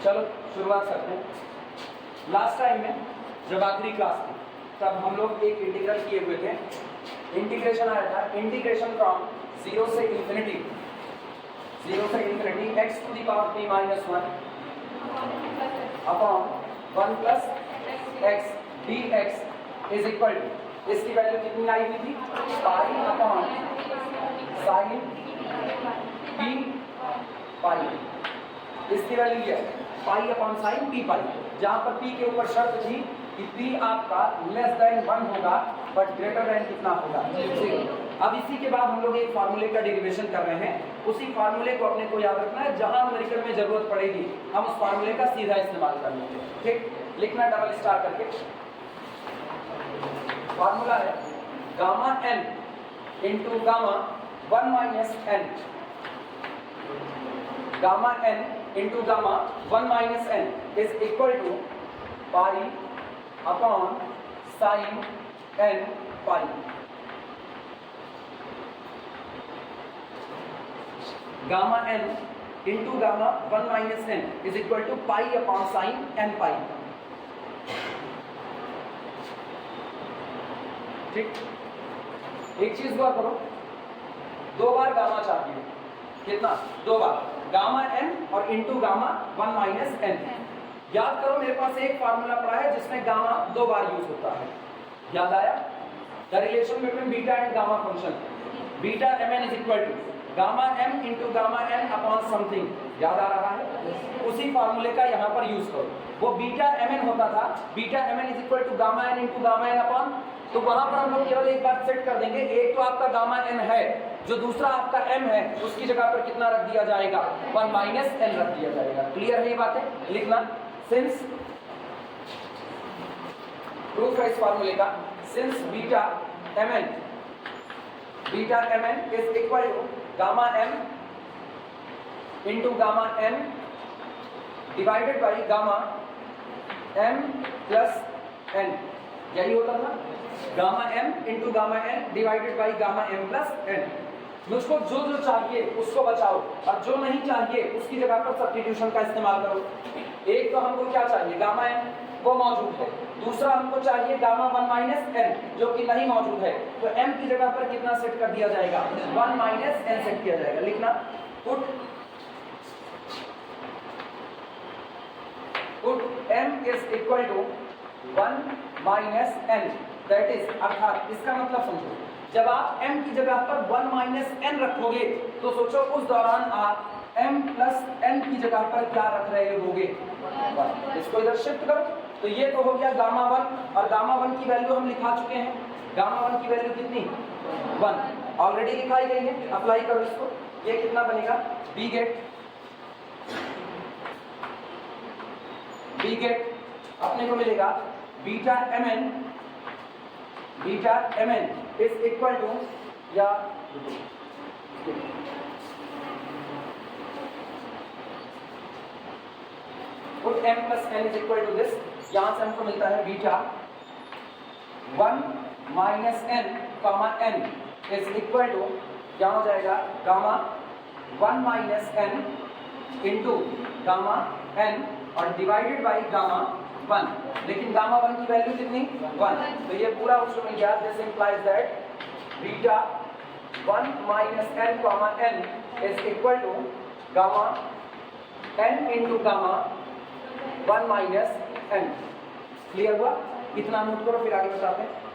चलो शुरुआत करते हैं। लास्ट टाइम में जब आखिरी क्लास थी तब हम लोग एक इंटीग्रल किए हुए थे। इंटीग्रेशन आया था, इंटीग्रेशन फ्रॉम 0 से infinity x to the power p minus 1 upon 1 plus x dx is equal to, इसकी वैल्यू कितनी आई हुई थी, pi upon sine p pi. इसकी वैल्यू क्या है, pi upon sine p pi, जहां पर p के ऊपर शर्त थी कि p आपका लेस देन 1 होगा बट ग्रेटर देन कितना होगा, 0। अब इसी के बाद हम लोग एक फार्मूले का डेरिवेशन कर रहे हैं। उसी फार्मूले को अपने को याद रखना है, जहां न्यूमेरिकल में जरूरत पड़ेगी हम उस फार्मूले का सीधा इस्तेमाल कर लेंगे। ठीक, लिखना डबल स्टार करके। फार्मूला है gamma n into gamma 1 minus n, gamma n into gamma 1 minus n is equal to pi upon sine n pi. Gamma n into gamma 1 minus n is equal to pi upon sine n pi. ठीक, एक चीज हुआ करो, 2 बार gamma चाहिए, कितना, 2 बार gamma n और into gamma 1 minus n। याद करो मेरे पास एक फार्मूला पड़ा है जिसमें गामा 2 बार यूज होता है, याद आया, the relation between beta and gamma function, beta mn is equal to gamma m into gamma n upon something, याद आ रहा है। उसी फार्मूले का यहाँ पर यूज करो। वो बीटा mn होता था, beta mn is equal to gamma n into gamma n upon, तो वहां पर हम लोग केवल एक बात सेट कर देंगे, एक तो आपका गामा n है, जो दूसरा आपका m है उसकी जगह पर कितना रख दिया जाएगा, 1 माइनस n रख दिया जाएगा। क्लियर है ये बातें, लिखना। सिंस प्रूफ है इस फार्मूले का, since beta mn is equal to gamma m into gamma n divided by gamma m plus n, यही होता था, gamma m into gamma n divided by gamma m plus n। मुझको जो जो चाहिए उसको बचाओ और जो नहीं चाहिए उसकी जगह पर सब्स्टिट्यूशन का इस्तेमाल करो। एक तो हमको क्या चाहिए, गामा m वो मौजूद है, दूसरा हमको चाहिए गामा 1 माइनस n जो कि नहीं मौजूद है, तो m की जगह पर कितना सेट कर दिया जाएगा, 1 माइनस n सेट किया जाएगा। लिखना, put m is equal to 1 minus n, that is, अर्थात इसका मतलब समझो, जब आप m की जगह पर 1 माइनस n रखोगे तो सोचो उस दौरान आप m प्लस n की जगह पर क्या रख रहे होगे, 1। इसको इधर शिफ्ट करो, तो ये तो हो गया गामा 1, और गामा 1 की वैल्यू हम लिखा चुके हैं, गामा 1 की वैल्यू कितनी, 1 ऑलरेडी लिखाई गई है। अप्लाई करो इसको, ये कितना बनेगा, बी गेट अपने को मिलेगा beta mn is equal to, या put m plus n is equal to this, यहां से हमको मिलता है beta 1 minus n comma n is equal to, क्या हो जाएगा, gamma 1 minus n into gamma n और डिवाइडेड बाई गामा 1। लेकिन गामा 1 की वैल्यू कितनी, 1, तो ये पूरा उसको मिल गया। This implies that beta 1 minus n comma n is equal to gamma n into gamma 1 minus n। Clear हुआ, इतना नोट करो, फिर आगे बताते हैं।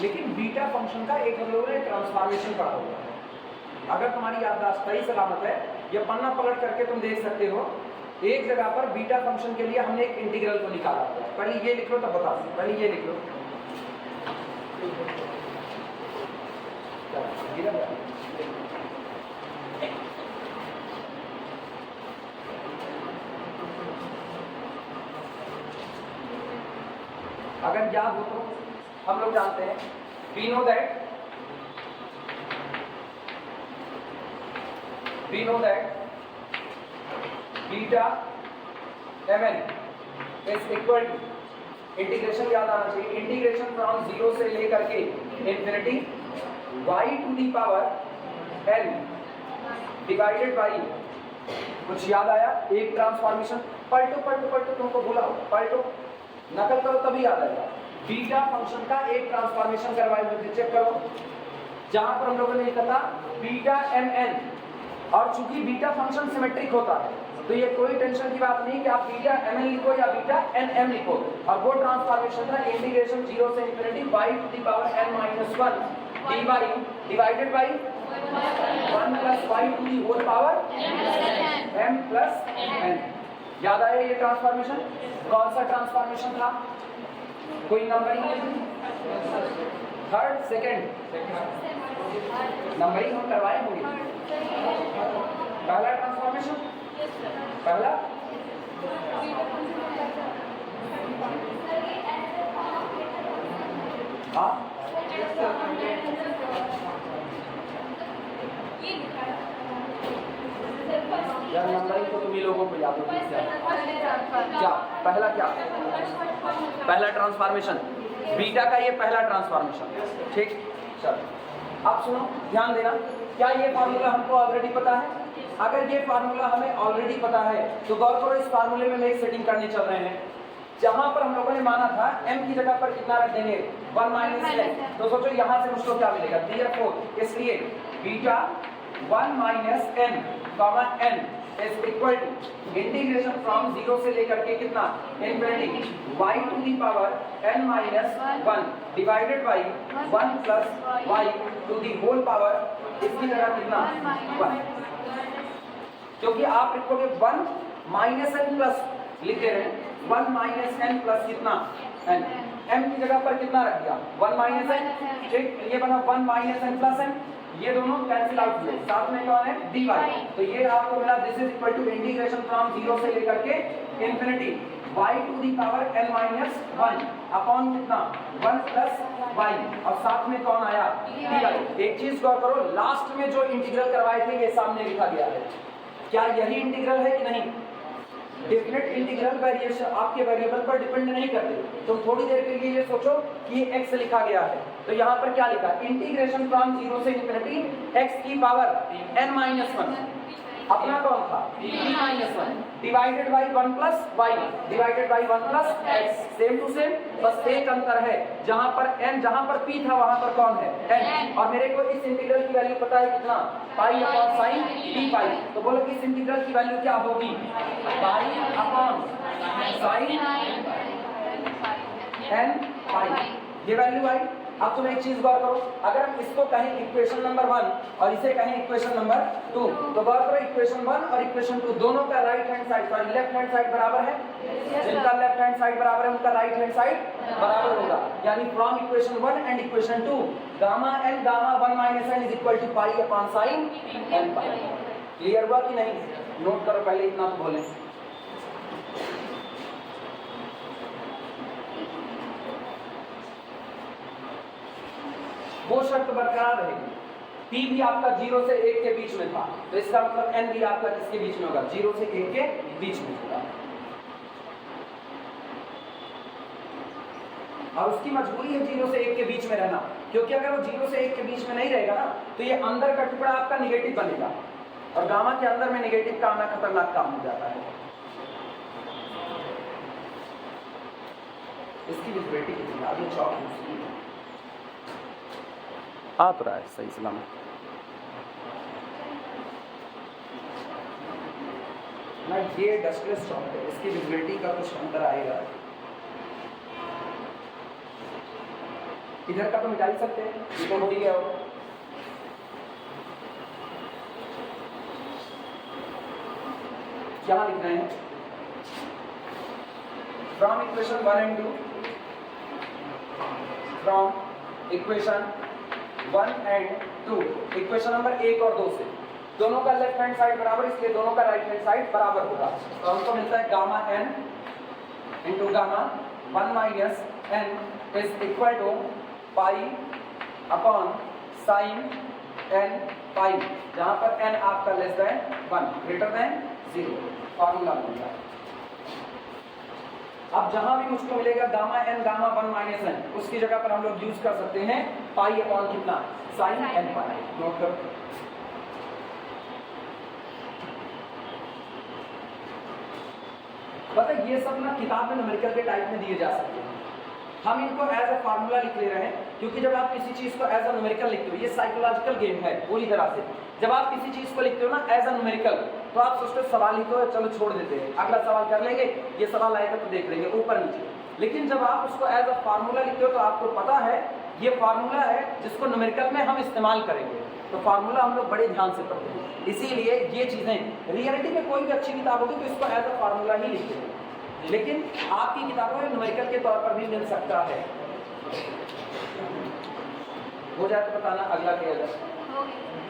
लेकिन बीटा फंक्शन का एक हम लोगों ने ट्रांसफॉर्मेशन पढ़ा हुआ है, अगर तुम्हारी याददाश्त सही सलामत है, ये पन्ना पलट करके तुम देख सकते हो, एक जगह पर बीटा फंक्शन के लिए हमने एक इंटीग्रल को निकाला हुआ है। पहले ये लिख लो तब बता दो, पहले ये लिख लो, अगर याद हो तो हम लोग जानते हैं we know that beta mn is equal to, integration याद आना चाहिए, इंटीग्रेशन फ्रॉम 0 से लेकर के infinity y to the power n divided by, कुछ याद आया, एक ट्रांसफॉर्मेशन, पलटो तुमको भूला हो, पलटो नकल करो तभी याद आएगा। बीटा फंक्शन का एक ट्रांसफॉर्मेशन करवाए मुझे, चेक करो, जहां पर हम लोगों ने लिखा था बीटा mn, और चूंकि बीटा फंक्शन सिमेट्रिक होता है तो ये कोई टेंशन की बात नहीं कि आप बीटा mn लिखो या बीटा nm लिखो, और वो ट्रांसफॉर्मेशन था इंटीग्रेशन 0 से infinity y to the power n minus 1 dy divided by 1 plus y to the whole power m plus n। याद आया ये ट्रांसफॉर्मेशन? कौन सा ट्रांसफॉर्मेशन था? कोई नंबरिंग? Third, second? नंबरिंग हम करवाए होंगे। पहला ट्रांसफॉर्मेशन, पहला हाँ, यार नंबरिंग तो तुम ही लोगों को याद होगी क्या? पहला क्या? पहला ट्रांसफॉर्मेशन बीटा का, ये पहला ट्रांसफॉर्मेशन, ठीक। चलो अब सुनो, ध्यान देना, क्या ये फार्मूला हमको ऑलरेडी पता है? अगर ये फार्मूला हमें ऑलरेडी पता है तो गौर करो, इस फार्मूले में हम एक सेटिंग करने चल रहे हैं, जहां पर हम लोगों ने माना था m की जगह पर कितना रख देंगे, 1 माइनस n, तो सोचो यहां से मुझको क्या मिलेगा, therefore इसलिए beta 1 minus n comma n is equal to integration from 0 से लेकर के कितना, infinity y to the power n minus 1 divided by 1 plus y to the whole power, इसकी जगह कितना, 1, क्योंकि आप लिखोगे 1 माइनस n प्लस, लिख दे रहे हैं 1 माइनस n प्लस कितना, n, m की जगह पर कितना रख दिया, 1 माइनस n, ठीक, ये बना 1 माइनस n प्लस n, ये दोनों कैंसिल आउट हुए, साथ में कौन है, dy, तो ये आपको मिला this is equal to integration from 0 से लेकर के infinity y to the power n minus 1 upon कितना, 1 प्लस y, और साथ में कौन आया, dy। एक चीज गौर करो, लास्ट में जो इंटीग्रल करवाए थे ये सामने लिखा गया है, क्या यही इंटीग्रल है कि नहीं? डेफिनेट इंटीग्रल वेरिएशन आपके वेरिएबल पर डिपेंड नहीं करते। तुम थोड़ी देर के लिए ये सोचो कि ये x लिखा गया है, तो यहाँ पर क्या लिखा, इंटीग्रेशन फ्रॉम 0 से इंफिनिटी x की पावर n माइनस 1, अपना कौन था, p minus 1 divided by 1 plus y divided by 1 plus x, same to same, बस एक अंतर है, जहां पर n, जहां पर p था वहां पर कौन है, n, और मेरे को इस इंटीग्रल की वैल्यू पता है कितना, पाई अपॉन साइन डी पाई, तो बोलो इस इंटीग्रल की वैल्यू क्या होगी, पाई अपॉन साइन n पाई, ये वैल्यू आई। अब तुम एक चीज गौर करो, अगर हम इसको कहें इक्वेशन नंबर 1 और इसे कहें इक्वेशन नंबर 2, तो गौर करो इक्वेशन 1 और इक्वेशन 2 दोनों का right hand side, sorry left hand side बराबर है, जिनका लेफ्ट हैंड साइड बराबर है उनका राइट हैंड साइड बराबर होगा, यानी from equation 1 and equation 2 gamma n gamma 1 minus n is equal to pi upon sine n pi. Clear हुआ कि नहीं? नोट करो पहले, इतना तो बोले। वो शर्त बरकरार रहेगी, p भी आपका 0 से 1 के बीच में था, तो इसका मतलब n भी आपका किसके बीच में होगा, 0 से 1 के बीच में होगा, और उसकी मजबूरी है 0 से 1 के बीच में रहना, क्योंकि अगर वो 0 से 1 के बीच में नहीं रहेगा ना तो ये अंदर का टुकड़ा आपका निगेटिव बनेगा, और गामा के अंदर में निगेटिव का आना खतरनाक काम हो जाता है। इसकी विजिबिलिटी कितनी है, अभी चौक आ तो रहा है सही सलामत। ना ये डस्टलेस चौक है, इसकी विजिबिलिटी का कुछ अंतर आएगा। इधर का तो मिटा ही सकते हैं, ये तो हो ही गया हो। क्या लिख रहे हैं, from equation 1 and 2, from equation 1 and 2, equation number 1 और 2 से दोनों का लेफ्ट हैंड साइड बराबर, इसलिए दोनों का राइट हैंड साइड बराबर होगा, तो हमको मिलता है gamma n into gamma 1 minus n is equal to pi upon sine n pi, जहां पर n आपका less than 1 greater than 0 formula बन गया। अब जहां भी मुझको मिलेगा gamma n gamma 1 minus n, उसकी जगह पर हम लोग यूज कर सकते हैं पाई अपॉन कितना, साइन n पाई। नोट करो। पता है ये सब ना किताब में न्यूमेरिकल के टाइप में दिए जा सकते हैं, हम इनको एज अ फार्मूला लिख ले रहे हैं, क्योंकि जब आप किसी चीज को एज अ न्यूमेरिकल लिखते हो, ये साइकोलॉजिकल गेम है पूरी तरह से। जब आप किसी चीज को लिखते हो ना एज अ न्यूमेरिकल, तो आप सोचते हो सवाल लिखो, चलो छोड़ देते हैं, अगला सवाल कर लेंगे, ये सवाल आएगा तो देख लेंगे ऊपर नीचे। लेकिन जब आप उसको एज अ फार्मूला लिखते हो तो आपको पता है ये फार्मूला है जिसको न्यूमेरिकल में हम इस्तेमाल करेंगे, तो फार्मूला हम लोग बड़े ध्यान से पढ़ते हैं। इसीलिए ये चीजें रियलिटी में कोई भी अच्छी किताब होगी तो इसको एज अ फार्मूला ही लिखते हैं, लेकिन आपकी किताबों में न्यूमेरिकल के तौर पर भी मिल सकता है। हो जाए तो बताना, अगला किया जाए।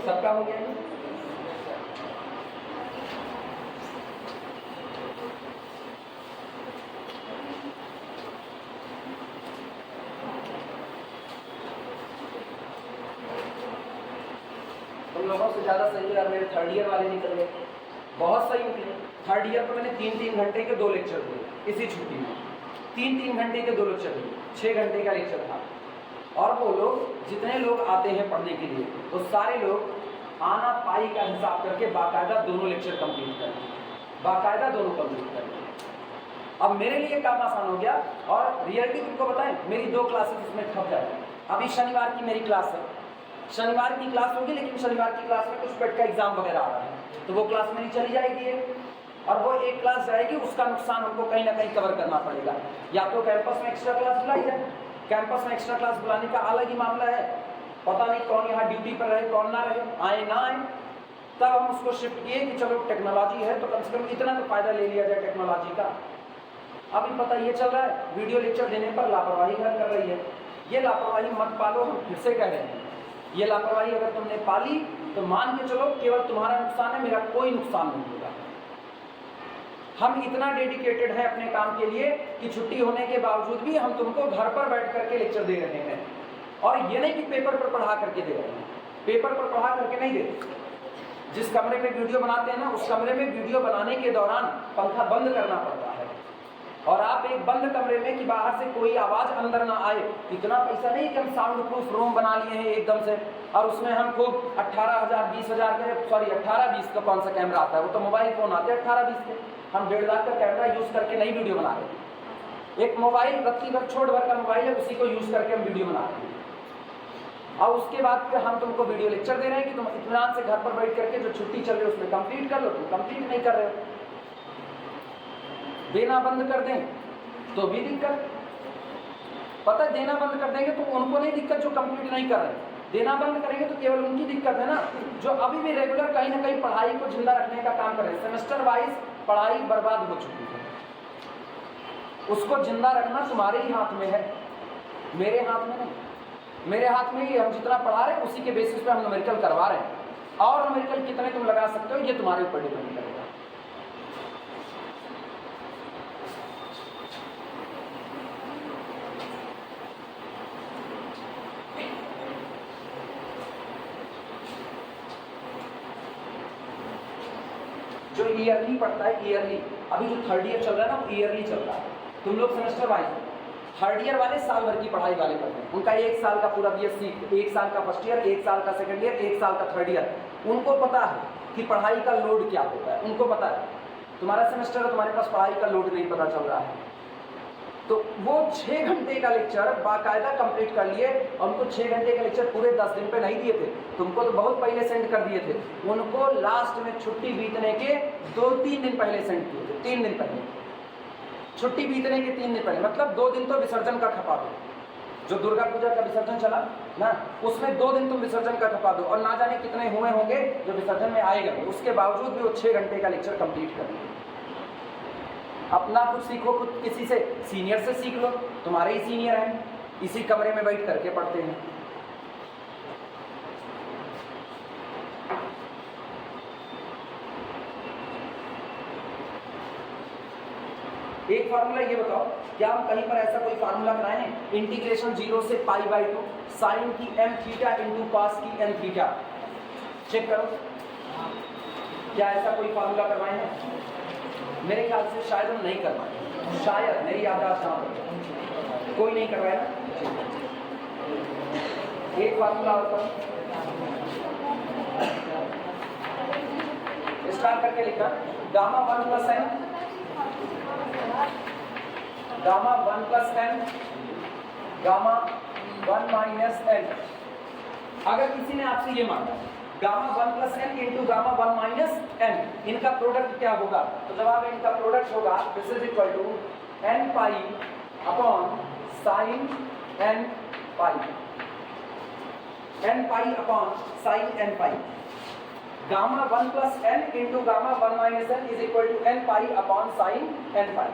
सबका हो गया? तुम लोगों से ज्यादा सही है मेरे थर्ड ईयर वाले निकल गए, बहुत सही निकले। थर्ड ईयर को मैंने 3-3 घंटे के 2 लेक्चर दिए इसी छुट्टी में, 3-3 घंटे के 2 लेक्चर दिए, 6 घंटे का लेक्चर था। और वो लोग जितने लोग आते हैं पढ़ने के लिए, वो सारे लोग आना पाई का हिसाब करके बाकायदा दोनों लेक्चर कंप्लीट करें, बाकायदा दोनों कंप्लीट करें। अब मेरे लिए काम आसान हो गया, और रियलिटी तुमको बताएं, मेरी 2 क्लासेस इसमें ठप जाए। अभी शनिवार की मेरी क्लास है, शनिवार की क्लास होगी, लेकिन शनिवार की क्लास में कुछ पेट का एग्जाम वगैरह आ रहा है, तो वो क्लास मेरी चली जाएगी और वो एक क्लास जाएगी, उसका नुकसान हमको कहीं ना कहीं कवर करना पड़ेगा। या तो कैंपस में एक्स्ट्रा क्लास बुलाई जाए, कैंपस में एक्स्ट्रा क्लास बुलाने का अलग ही मामला है, पता नहीं कौन यहाँ ड्यूटी पर रहे कौन ना रहे, आए ना आए। तब हम उसको शिफ्ट किए कि चलो टेक्नोलॉजी है तो कम से कम इतना तो फायदा ले लिया जाए टेक्नोलॉजी का। अभी पता ये चल रहा है वीडियो लेक्चर देने पर लापरवाही कर रही है, ये लापरवाही मत पालो, हम फिर से कह रहे हैं, ये लापरवाही अगर तुमने पाली तो मान के चलो केवल तुम्हारा नुकसान है, मेरा कोई नुकसान नहीं होगा। हम इतना डेडिकेटेड हैं अपने काम के लिए कि छुट्टी होने के बावजूद भी हम तुमको घर पर बैठ करके लेक्चर दे रहे हैं, और ये नहीं कि पेपर पर पढ़ा करके दे रहे हैं, पेपर पर पढ़ा करके नहीं दे। जिस कमरे में वीडियो बनाते हैं ना, उस कमरे में वीडियो बनाने के दौरान पंखा बंद करना पड़ता है, और आप एक बंद कमरे में कि बाहर से कोई आवाज अंदर ना आए, इतना पैसा नहीं कि हम साउंड प्रूफ रूम बना लिए हैं एकदम से, और उसमें हम खूब 18,000 20,000 के, सॉरी 18-20 का कौन सा कैमरा आता है, वो तो मोबाइल फोन आते हैं 18-20 के, हम 1.5 लाख का कैमरा यूज करके नहीं वीडियो बना रहे। एक मोबाइल रत्ती भर छोट भर का मोबाइल है, उसी को यूज करके हम वीडियो बना रहे हैं, और उसके बाद फिर हम तुमको वीडियो लेक्चर दे रहे हैं कि तुम इत्मीनान से घर पर बैठ करके जो छुट्टी चल रही है उसमें कंप्लीट कर लो, तुम कंप्लीट नहीं कर रहे हो। देना बंद कर दें तो भी दिक्कत, पता है देना बंद कर देंगे तो उनको नहीं दिक्कत जो कंप्लीट नहीं कर रहे, देना बंद करेंगे तो केवल उनकी दिक्कत है ना, जो अभी भी रेगुलर कहीं ना कहीं पढ़ाई को जिंदा रखने का काम कर रहे हैं। सेमेस्टर वाइज पढ़ाई बर्बाद हो चुकी है, उसको जिंदा रखना तुम्हारे ही हाथ में है, मेरे हाथ में नहीं। मेरे हाथ में ही हम जितना पढ़ा रहे हैं उसी के बेसिस पे हम न्यूमेरिकल करवा रहे हैं, और न्यूमेरिकल कितने तुम लगा सकते हो ये तुम्हारे ऊपर डिपेंड करेगा। जो ईयरली पढ़ता है, ईयरली, अभी जो थर्ड ईयर चल रहा है ना वो ईयरली चल रहा है, तुम लोग सेमेस्टर वाइज, थर्ड ईयर वाले साल भर की पढ़ाई वाले पढ़ते हैं, उनका 1 साल का पूरा बीएससी, 1 साल का फर्स्ट ईयर, 1 साल का सेकंड ईयर, 1 साल का थर्ड ईयर, उनको पता है कि पढ़ाई का लोड क्या होता है, उनको पता है। तुम्हारा सेमेस्टर है, तुम्हारे पास पढ़ाई का लोड नहीं पता चल रहा है, तो वो 6 घंटे का लेक्चर बाकायदा कंप्लीट कर लिए, और उनको 6 घंटे का लेक्चर पूरे 10 दिन पे नहीं दिए थे, तुमको तो बहुत पहले सेंड कर दिए थे, उनको लास्ट में छुट्टी बीतने के 2-3 दिन पहले सेंड किए थे, 3 दिन पहले, छुट्टी बीतने के 3 दिन पहले, मतलब 2 दिन तो विसर्जन का खपा दो, जो दुर्गा पूजा का विसर्जन चला ना, उसमें 2 दिन तुम विसर्जन का खपा दो, और ना जाने कितने हुए होंगे जो विसर्जन में आएगा, उसके बावजूद भी वो 6 घंटे का लेक्चर कंप्लीट कर लिए। अपना कुछ सीखो, कुछ किसी से सीनियर से सीख लो, तुम्हारे ही सीनियर हैं, इसी कमरे में बैठ करके पढ़ते हैं। एक फार्मूला ये बताओ, क्या हम कहीं पर ऐसा कोई फार्मूला बनाए हैं? इंटीग्रेशन 0 से π/2 साइन की m थीटा इंटू कॉस की n थीटा। चेक करो, क्या ऐसा कोई फार्मूला करवाए हैं? मेरे ख्याल से शायद हम नहीं करवाए, शायद मेरी याददाश्त जहाँ कोई नहीं करवाया। एक फार्मूला होता स्टार्ट करके लिखना, gamma 1 plus n, gamma 1 plus n, gamma 1 minus n। अगर किसी ने आपसे ये मांगा gamma 1 plus n into gamma 1 minus n, इनका प्रोडक्ट क्या होगा? तो जवाब इनका प्रोडक्ट होगा this is equal to n pi upon sine n pi, n pi upon sine n pi. Gamma 1 plus n into gamma 1 minus n is equal to n pi upon sine n pi.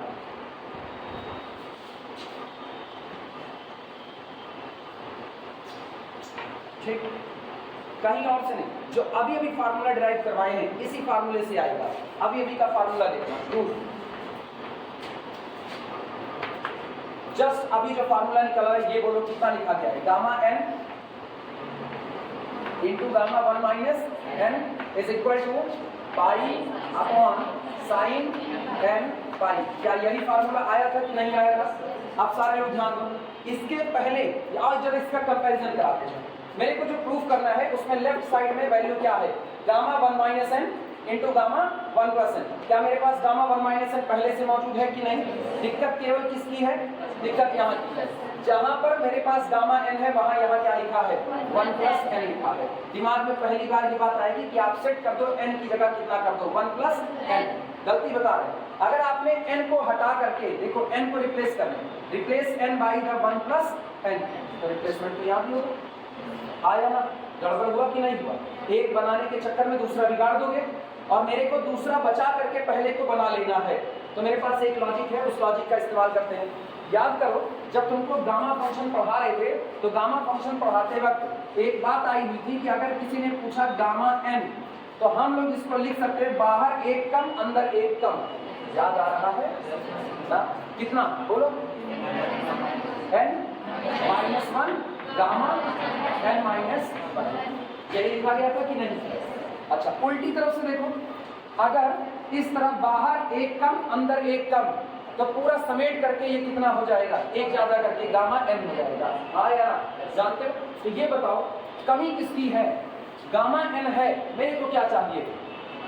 ठीक, कहीं और से नहीं, जो अभी अभी formula derive करवाए हैं इसी फार्मूले से आएगा। अभी अभी का फार्मूला देखना, जस्ट अभी जो फार्मूला निकला है ये बोलो कितना लिखा गया है? Gamma n into gamma 1 minus n is equal to pi upon sine n pi. क्या यही फार्मूला आया था कि नहीं आया था? आप सारे लोग ध्यान दो, इसके पहले और जब इसका कंपैरिजन कराते हैं, मेरे को जो प्रूफ करना है उसमें लेफ्ट साइड में वैल्यू क्या है? Gamma 1 minus n into gamma 1 plus n। क्या मेरे पास गामा 1 माइनस n पहले से मौजूद है कि नहीं? दिक्कत केवल किसकी है? दिक्कत यहाँ की है, जहां पर मेरे पास गामा n है वहां यहाँ क्या लिखा है? 1 प्लस n लिखा है। दिमाग में पहली बार ये बात आएगी कि आप सेट कर दो n की जगह कितना कर दो? 1 प्लस n। गलती बता रहे हैं, अगर आपने n को हटा करके देखो n को रिप्लेस करना, replace n by the 1 plus n, तो रिप्लेसमेंट तो यहाँ भी होगा। आया ना? गड़बड़ हुआ कि नहीं हुआ? एक बनाने के चक्कर में दूसरा बिगाड़ दोगे, और मेरे को दूसरा बचा करके पहले को बना लेना है। तो मेरे पास एक लॉजिक है, उस लॉजिक का इस्तेमाल करते हैं। याद करो, जब तुमको गामा फंक्शन पढ़ा रहे थे तो गामा फंक्शन पढ़ाते वक्त एक बात आई हुई थी कि अगर किसी ने पूछा गामा n, तो हम लोग इसको लिख सकते हैं बाहर एक कम अंदर एक कम। याद आ रहा है ना? कितना बोलो? n minus 1 gamma n minus 1, यही लिखा गया था कि नहीं? अच्छा, उल्टी तरफ से देखो, अगर इस तरह बाहर एक कम अंदर एक कम, तो पूरा समेट करके ये कितना हो जाएगा? एक ज्यादा करके गामा n हो जाएगा। हाँ यार, जानते हो? तो ये बताओ कमी किसकी है? गामा n है, मेरे को क्या चाहिए?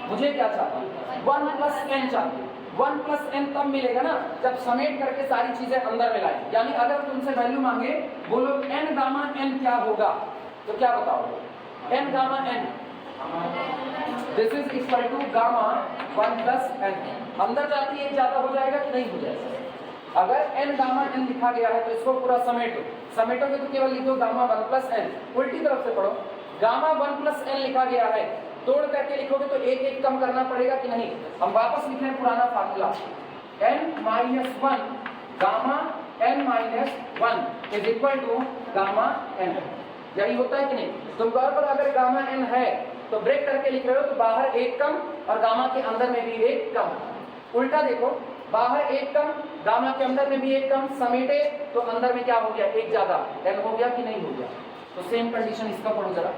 मुझे क्या चाहिए? 1 प्लस n चाहिए। 1 प्लस n तब मिलेगा ना जब समेट करके सारी चीजें अंदर में लाए। यानी अगर तुमसे वैल्यू मांगे, बोलो n गामा n क्या होगा, तो क्या बताओगे? n gamma n this is equal to gamma 1 plus n। अंदर जाती है ज्यादा हो जाएगा कि नहीं हो जाएगा? अगर n गामा n लिखा गया है तो इसको पूरा समेटो, समेटोगे तो केवल लिखो गामा 1 प्लस n। उल्टी तरफ से पढ़ो, गामा 1 प्लस n लिखा गया है, तोड़ करके लिखोगे तो एक एक कम करना पड़ेगा कि नहीं? हम वापस लिख रहे हैं पुराना formula, n minus 1 gamma n minus 1 is equal to gamma n। यही होता है कि नहीं? तुम गौर करो, अगर गामा n है तो ब्रेक करके लिख रहे हो तो बाहर एक कम और गामा के अंदर में भी एक कम। उल्टा देखो, बाहर एक कम गामा के अंदर में भी एक कम, समेटे तो अंदर में क्या हो गया? एक ज्यादा। n हो गया कि नहीं हो गया? तो सेम कंडीशन इसका पढ़ो जरा,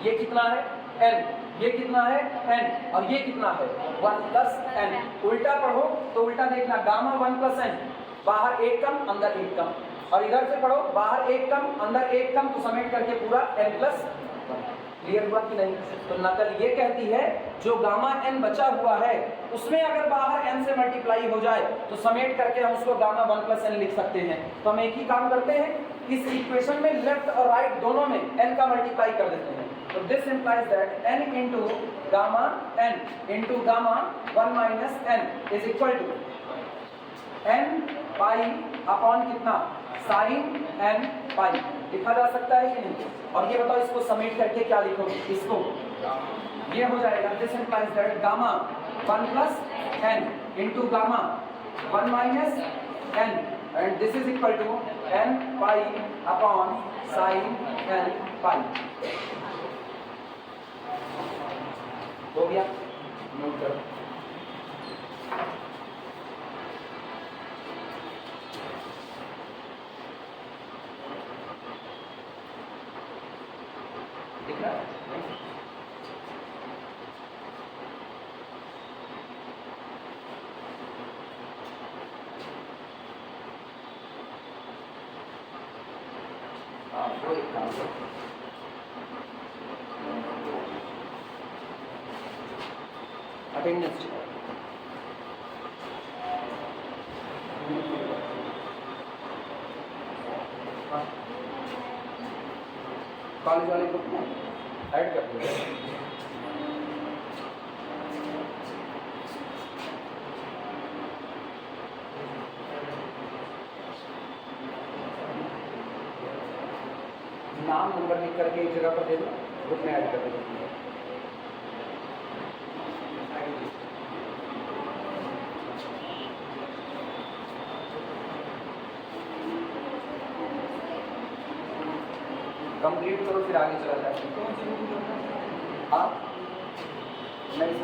ये कितना है? n, ये कितना है? n, और ये कितना है? 1 प्लस n। उल्टा पढ़ो तो उल्टा देखना, गामा 1 प्लस n, बाहर एक कम अंदर एक कम, और इधर से पढ़ो बाहर एक कम अंदर एक कम, तो समेट करके पूरा n प्लस 1। क्लियर हुआ कि नहीं? तो नकल ये कहती है जो गामा n बचा हुआ है उसमें अगर बाहर n से मल्टीप्लाई हो जाए तो समेट करके हम उसको गामा 1 प्लस n लिख सकते हैं। तो हम एक ही काम करते हैं, इस इक्वेशन में लेफ्ट और राइट दोनों में n का मल्टीप्लाई कर देते हैं। तो this implies that n into gamma n into gamma 1 minus n is equal to n pi upon कितना? Sine n pi. लिखा जा सकता है कि नहीं? और ये बताओ इसको समेट करके क्या लिखोगे? इसको ये हो जाएगा, this implies that gamma 1 plus n into gamma 1 minus n and this is equal to n pi upon sine n pi. हो गया? नोट करो। दिख रहा है? हाँ, वो एक काम करो। अटेंडेंस कॉलेज वाले ग्रुप में ऐड कर दिया। नाम नंबर लिख करके एक जगह पर दे दो, ग्रुप में ऐड कर दो। कंप्लीट करो फिर आगे चला जाए। हाँ नहीं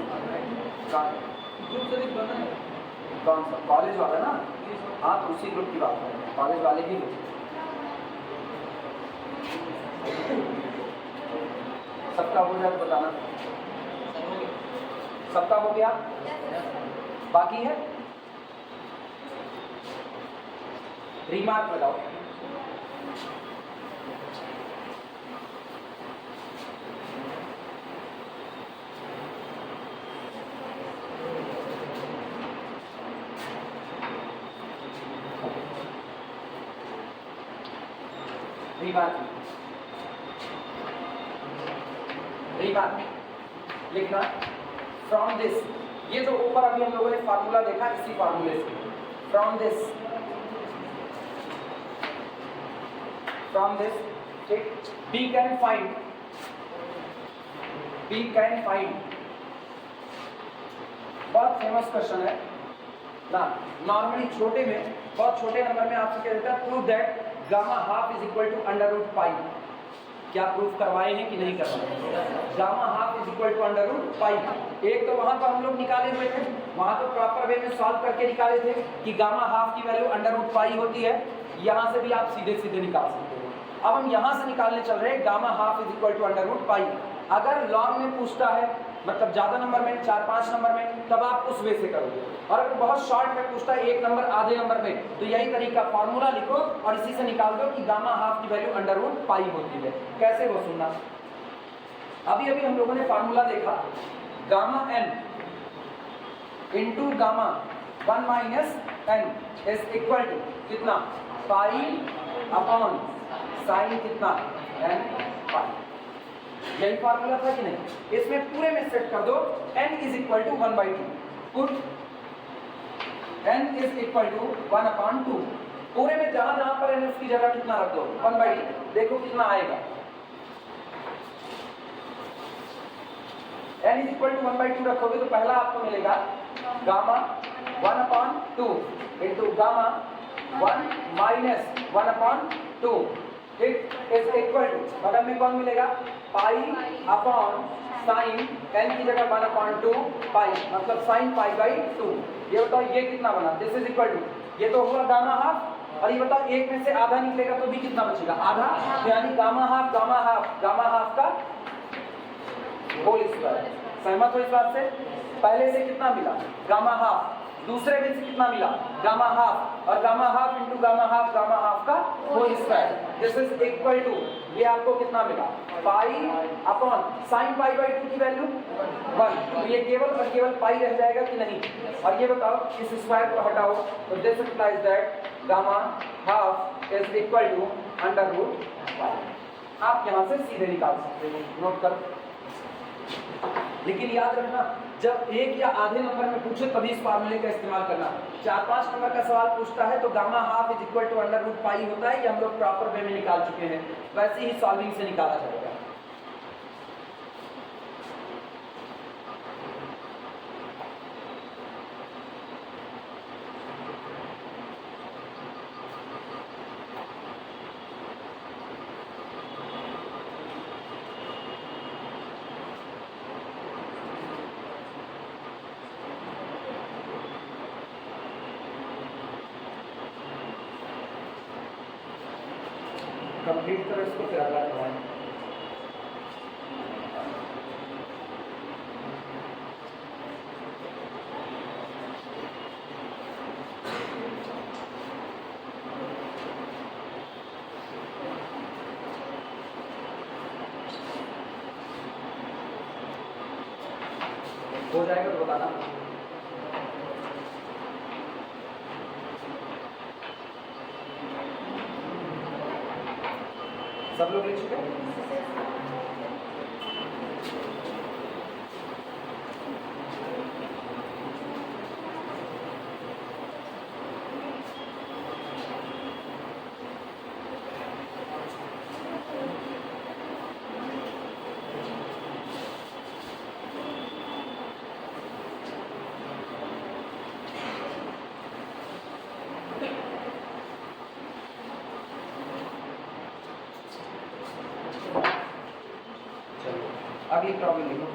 कौन सा कॉलेज वाला ना? हाँ तो उसी ग्रुप की बात है, कॉलेज वाले ही ग्रुप। सबका हो जाए तो बताना। सबका हो गया? बाकी है? रिमार्क लगाओ। रिमार्क लिखना फ्रॉम दिस, ये जो ऊपर अभी हम लोगों ने फार्मूला देखा, इसी फार्मूले से फ्रॉम दिस ठीक, बी कैन फाइंड बहुत फेमस क्वेश्चन है ना। नॉर्मली छोटे में, बहुत छोटे नंबर में आपसे क्या देता है, prove that gamma half is equal to under root pi. क्या प्रूफ करवाए हैं कि नहीं करवाए? Gamma half is equal to under root pi. एक तो वहां पर हम लोग निकाले हुए थे, वहां तो प्रॉपर वे में सॉल्व करके निकाले थे कि गामा हाफ की वैल्यू अंडर रूट पाई होती है। यहां से भी आप सीधे सीधे निकाल सकते हो। अब हम यहां से निकालने चल रहे हैं gamma half is equal to under root pi. अगर लॉन्ग में पूछता है, मतलब ज्यादा नंबर में, 4-5 नंबर में, तब आप उस वे से करोगे। और अगर बहुत शॉर्ट में पूछता है, 1 नंबर, आधे नंबर में, तो यही तरीका, फार्मूला लिखो और इसी से निकाल दो कि गामा हाफ की वैल्यू अंडर रूट पाई होती है। कैसे वो सुनना। अभी अभी हम लोगों ने फार्मूला देखा, gamma n into gamma 1 minus n is equal to कितना, पाई अपॉन साइन कितना, एन पाई। यही फार्मूला था कि नहीं? इसमें पूरे में सेट कर दो n is equal to 1/2, put n is equal to 1/2। पूरे में जहां जहां पर n उसकी जगह कितना रख दो, 1/2। देखो कितना आएगा, n इज इक्वल टू 1/2 रखोगे तो पहला आपको मिलेगा गामा 1/2 इंटू गामा 1 माइनस 1/2, ठीक, इज इक्वल टू, बगल में कौन मिलेगा, पाई अपॉन साइन n की जगह 1/2 पाई, मतलब साइन पाई बाई 2। ये बताओ ये कितना बना, दिस इज इक्वल टू, ये तो हुआ गामा हाफ। और ये बताओ एक में से आधा निकलेगा तो भी कितना बचेगा, आधा। यानी गामा हाफ का होल स्क्वायर। सहमत हो इस बात से? पहले से कितना मिला, गामा हाफ, दूसरे में से कितना मिला, गामा हाफ, और gamma half into gamma half का whole square. This is equal to, ये आपको कितना मिला, pi upon sine pi by 2 की वैल्यू 1। तो ये केवल और केवल पाई रह जाएगा कि नहीं। और ये बताओ, इस स्क्वायर को हटाओ तो this implies that gamma half is equal to under root pi. आप यहां से सीधे निकाल सकते हो, नोट करो। लेकिन याद रखना, जब एक या आधे नंबर में पूछे तभी इस फार्मूले का इस्तेमाल करना। 4-5 नंबर का सवाल पूछता है तो gamma half is equal to under root pi होता है, ये हम लोग प्रॉपर वे में निकाल चुके हैं, वैसे ही सॉल्विंग से निकाला जाएगा। कंप्लीट करो इसको, फिर अगला करवाएं। हो जाएगा तो बताना। सब लोग लिख चुके हैं? अब ये प्रॉब्लम लिखो,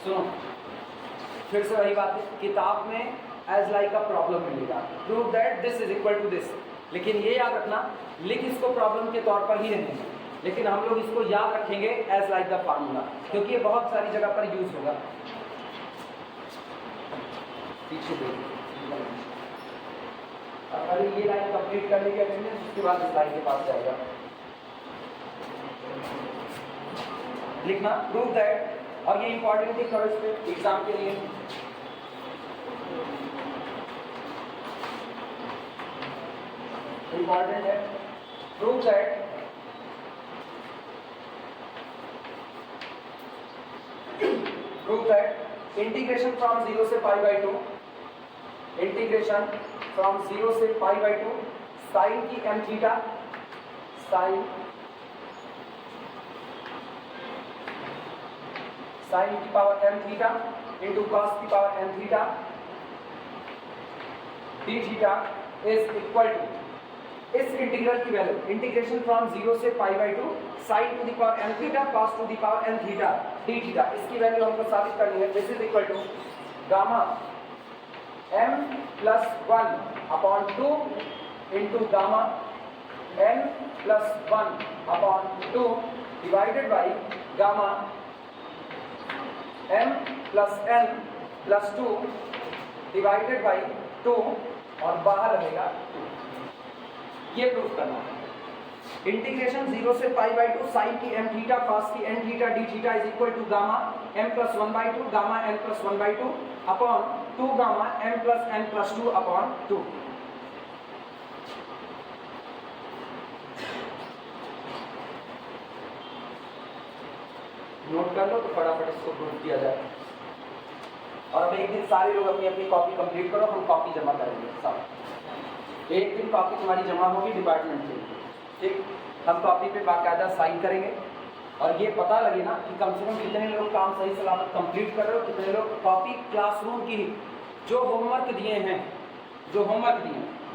सुनो, फिर से वही बात है, किताब में एज लाइक अ प्रॉब्लम मिलेगा, prove that this is equal to this, लेकिन ये याद रखना लिख इसको प्रॉब्लम के तौर पर ही रहने, लेकिन हम लोग इसको याद रखेंगे एज लाइक द फार्मूला, क्योंकि ये बहुत सारी जगह पर यूज होगा। अगर ये लाइन कंप्लीट कर लेगी अटेंडेंस, उसके बाद इस लाइन के पास जाएगा। लिखना प्रूव दैट, और ये इंपॉर्टेंट है करो इस पे एग्जाम के लिए, इंपॉर्टेंट है। प्रूव दैट इंटीग्रेशन फ्रॉम 0 से पाई बाई 2, इंटीग्रेशन फ्रॉम 0 से पाई बाई 2 साइन की m थीटा, साइन की power m theta into cos की power m theta d theta is equal to, इस इंटीग्रल की वैल्यू इंटीग्रेशन फ्रॉम 0 से pi by 2 sine to the power m theta cos to the power m theta d theta, इसकी value हमको साबित करनी है। This is equal to gamma m plus 1 upon 2 into gamma n plus 1 upon 2 divided by gamma m plus n plus 2 divided by 2 और बाहर रहेगा 2। ये proof करना है। इंटीग्रेशन 0 से पाई बाई 2 साइन की m थीटा कॉस की n theta d theta is equal to gamma m plus 1 by 2 gamma n plus 1 by 2 upon 2 gamma m plus n plus 2 upon 2। Note कर लो तो फटाफट इसको प्रूफ किया जाए। और अब एक दिन सारे लोग अपनी अपनी कॉपी कंप्लीट करो, हम कॉपी जमा करेंगे सब। एक दिन कॉपी तुम्हारी जमा होगी डिपार्टमेंट से, ठीक, हम कॉपी पे बाकायदा साइन करेंगे और ये पता लगे ना कि कम से कम कितने लोग काम सही सलामत कंप्लीट कर रहे हो, कितने लोग कॉपी क्लासरूम की जो होमवर्क दिए हैं वो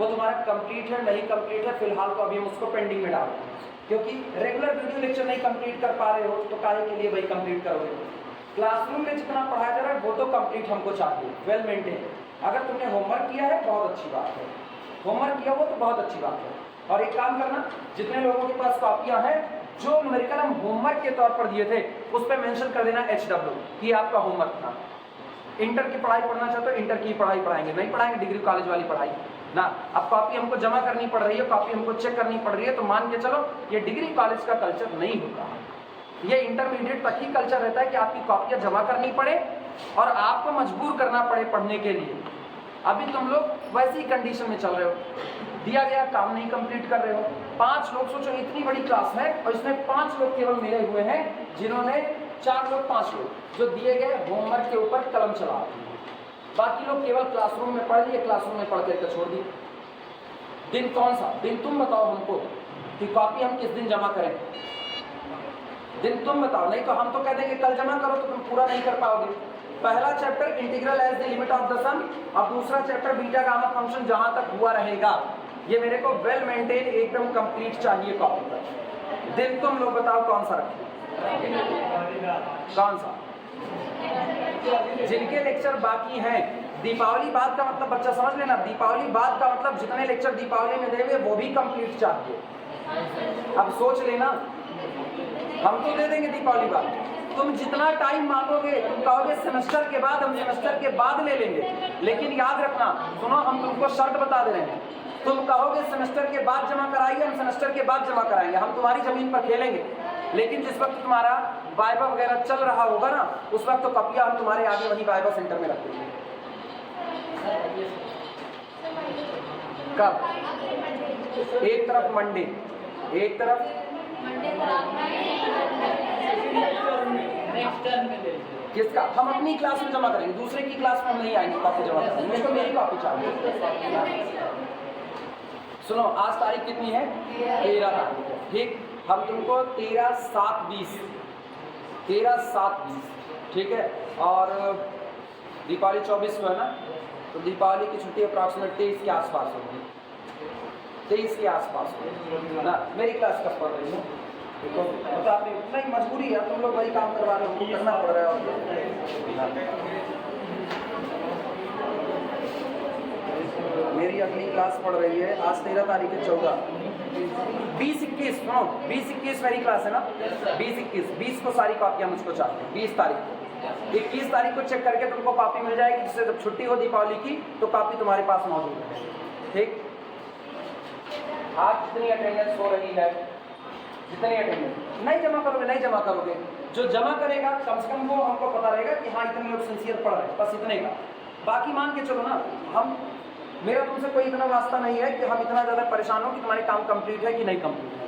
तुम्हारा कंप्लीट है नहीं कंप्लीट है, फिलहाल तो अभी हम उसको पेंडिंग में डाल रहे हैं, क्योंकि रेगुलर वीडियो लेक्चर नहीं कंप्लीट कर पा रहे हो तो काहे के लिए भाई कंप्लीट करोगे। क्लासरूम में जितना पढ़ाया जा रहा है वो तो कंप्लीट हमको चाहिए, वेल मेंटेन। अगर तुमने होमवर्क किया है बहुत अच्छी बात है, होमवर्क किया हो तो बहुत अच्छी बात है। और एक काम करना, जितने लोगों के पास कॉपियां हैं जो न्यूमेरिकल हम होमवर्क के तौर पर दिए थे उस पर मेंशन कर देना HW कि आपका होमवर्क था। इंटर की पढ़ाई पढ़ना चाहते हो इंटर की पढ़ाई पढ़ाएंगे, नहीं पढ़ाएंगे डिग्री कॉलेज वाली पढ़ाई ना। अब कॉपी हमको जमा करनी पड़ रही है, कॉपी हमको चेक करनी पड़ रही है, तो मान के चलो ये डिग्री कॉलेज का कल्चर नहीं होगा, ये इंटरमीडिएट तक ही कल्चर रहता है कि आपकी कॉपियां जमा करनी पड़े और आपको मजबूर करना पड़े पढ़ने के लिए। अभी तुम लोग वैसी कंडीशन में चल रहे हो, दिया गया काम नहीं कंप्लीट कर रहे हो। 5 लोग, सोचो इतनी बड़ी क्लास है और इसमें 5 लोग केवल मिले हुए हैं जिन्होंने 4 लोग 5 लोग जो दिए गए होमवर्क के ऊपर कलम चला, बाकी लोग केवल क्लासरूम में पढ़ लिए, क्लासरूम में पढ़ करके छोड़ दिए। दिन कौन सा दिन तुम बताओ हमको कि कॉपी हम किस दिन जमा करें, दिन तुम बताओ, नहीं तो हम तो कह देंगे कल जमा करो तो तुम पूरा नहीं कर पाओगे। पहला chapter integral as the limit of the sum, और दूसरा चैप्टर बीटा गामा फंक्शन जहां तक हुआ रहेगा, ये मेरे को वेल मेंटेन एकदम कंप्लीट चाहिए कॉपी पर। दिन तुम लोग बताओ कौन सा रखें, कौन सा। जिनके लेक्चर बाकी हैं, दीपावली बाद का मतलब बच्चा समझ लेना, दीपावली बाद का मतलब जितने लेक्चर दीपावली में देंगे वो भी कंप्लीट चाहिए। अब सोच लेना, हम तो दे देंगे दीपावली बाद, तुम जितना टाइम मांगोगे तुम कहोगे सेमेस्टर के बाद, हम सेमेस्टर के बाद ले लेंगे, लेकिन याद रखना, सुनो हम तुमको शर्त बता दे रहे हैं, तुम कहोगे सेमेस्टर के बाद जमा कराइए, हम सेमेस्टर के बाद जमा कराएंगे, हम तुम्हारी जमीन पर खेलेंगे। लेकिन जिस वक्त तुम्हारा वाइवा वगैरह चल रहा होगा ना, उस वक्त तो कॉपियां हम तुम्हारे आगे वहीं वाइवा सेंटर में रख देंगे। कब? एक तरफ मंडे, एक तरफ किसका? हम अपनी क्लास में जमा करेंगे, दूसरे की क्लास में हम नहीं आएंगे कॉपी जमा करेंगे। मेरे को मेरी कॉपी चाहिए। सुनो, आज तारीख कितनी है? 13 तारीख है, ठीक। हम तुमको 13/7/20 ठीक है। और दीपावली 24 को है ना, तो दीपावली की छुट्टी अप्रॉक्सीमेट 23 के आसपास होगी, 23 के आसपास होगी ना। मेरी क्लास कब पढ़ रही है? देखो बता, नहीं मजबूरी है, तुम लोग वही काम करवा रहे हो, करना पड़ रहा है। मेरी अगली क्लास पढ़ रही है, आज 13 तारीख है, 14 20-21 सुनो, 20-21 मेरी क्लास है ना, 20-21 को सारी कॉपियाँ मुझको चाहिए। 20 तारीख को, 21 तारीख को चेक करके तुमको कॉपी मिल जाएगी, जिससे जब छुट्टी हो दीपावली की तो कॉपी तुम्हारे पास मौजूद है, ठीक। आज जितनी अटेंडेंस हो रही है, जितनी अटेंडेंस नहीं जमा करोगे, नहीं जमा करोगे, जो जमा करेगा कम से कम वो हमको पता रहेगा कि हाँ इतने लोग सिंसियर पढ़ रहे हैं, बस इतने का। बाकी मान के चलो ना, हम मेरा तुमसे कोई इतना वास्ता नहीं है कि हम इतना ज़्यादा परेशान हो कि तुम्हारे काम कंप्लीट है कि नहीं कंप्लीट है।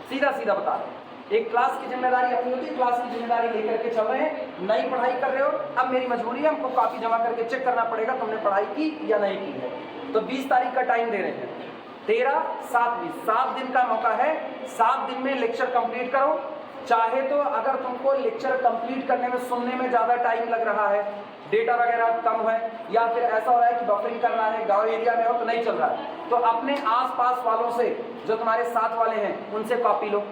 सीधा सीधा बता रहे, एक क्लास की जिम्मेदारी अपनी होती है, क्लास की जिम्मेदारी लेकर के चल रहे हैं, नई पढ़ाई कर रहे हो। अब मेरी मजबूरी है, हमको कॉपी जमा करके चेक करना पड़ेगा तुमने पढ़ाई की या नहीं की है। तो 20 तारीख का टाइम दे रहे हैं, 13/7/20, 7 दिन का मौका है। 7 दिन में लेक्चर कंप्लीट करो। चाहे तो अगर तुमको लेक्चर कंप्लीट करने में, सुनने में ज़्यादा टाइम लग रहा है, डेटा वगैरह कम है, या फिर ऐसा हो रहा है कि बफरिंग करना है, गांव एरिया में हो तो नहीं चल रहा है, तो अपने आसपास वालों से, जो तुम्हारे साथ वाले हैं, उनसे कॉपी लो।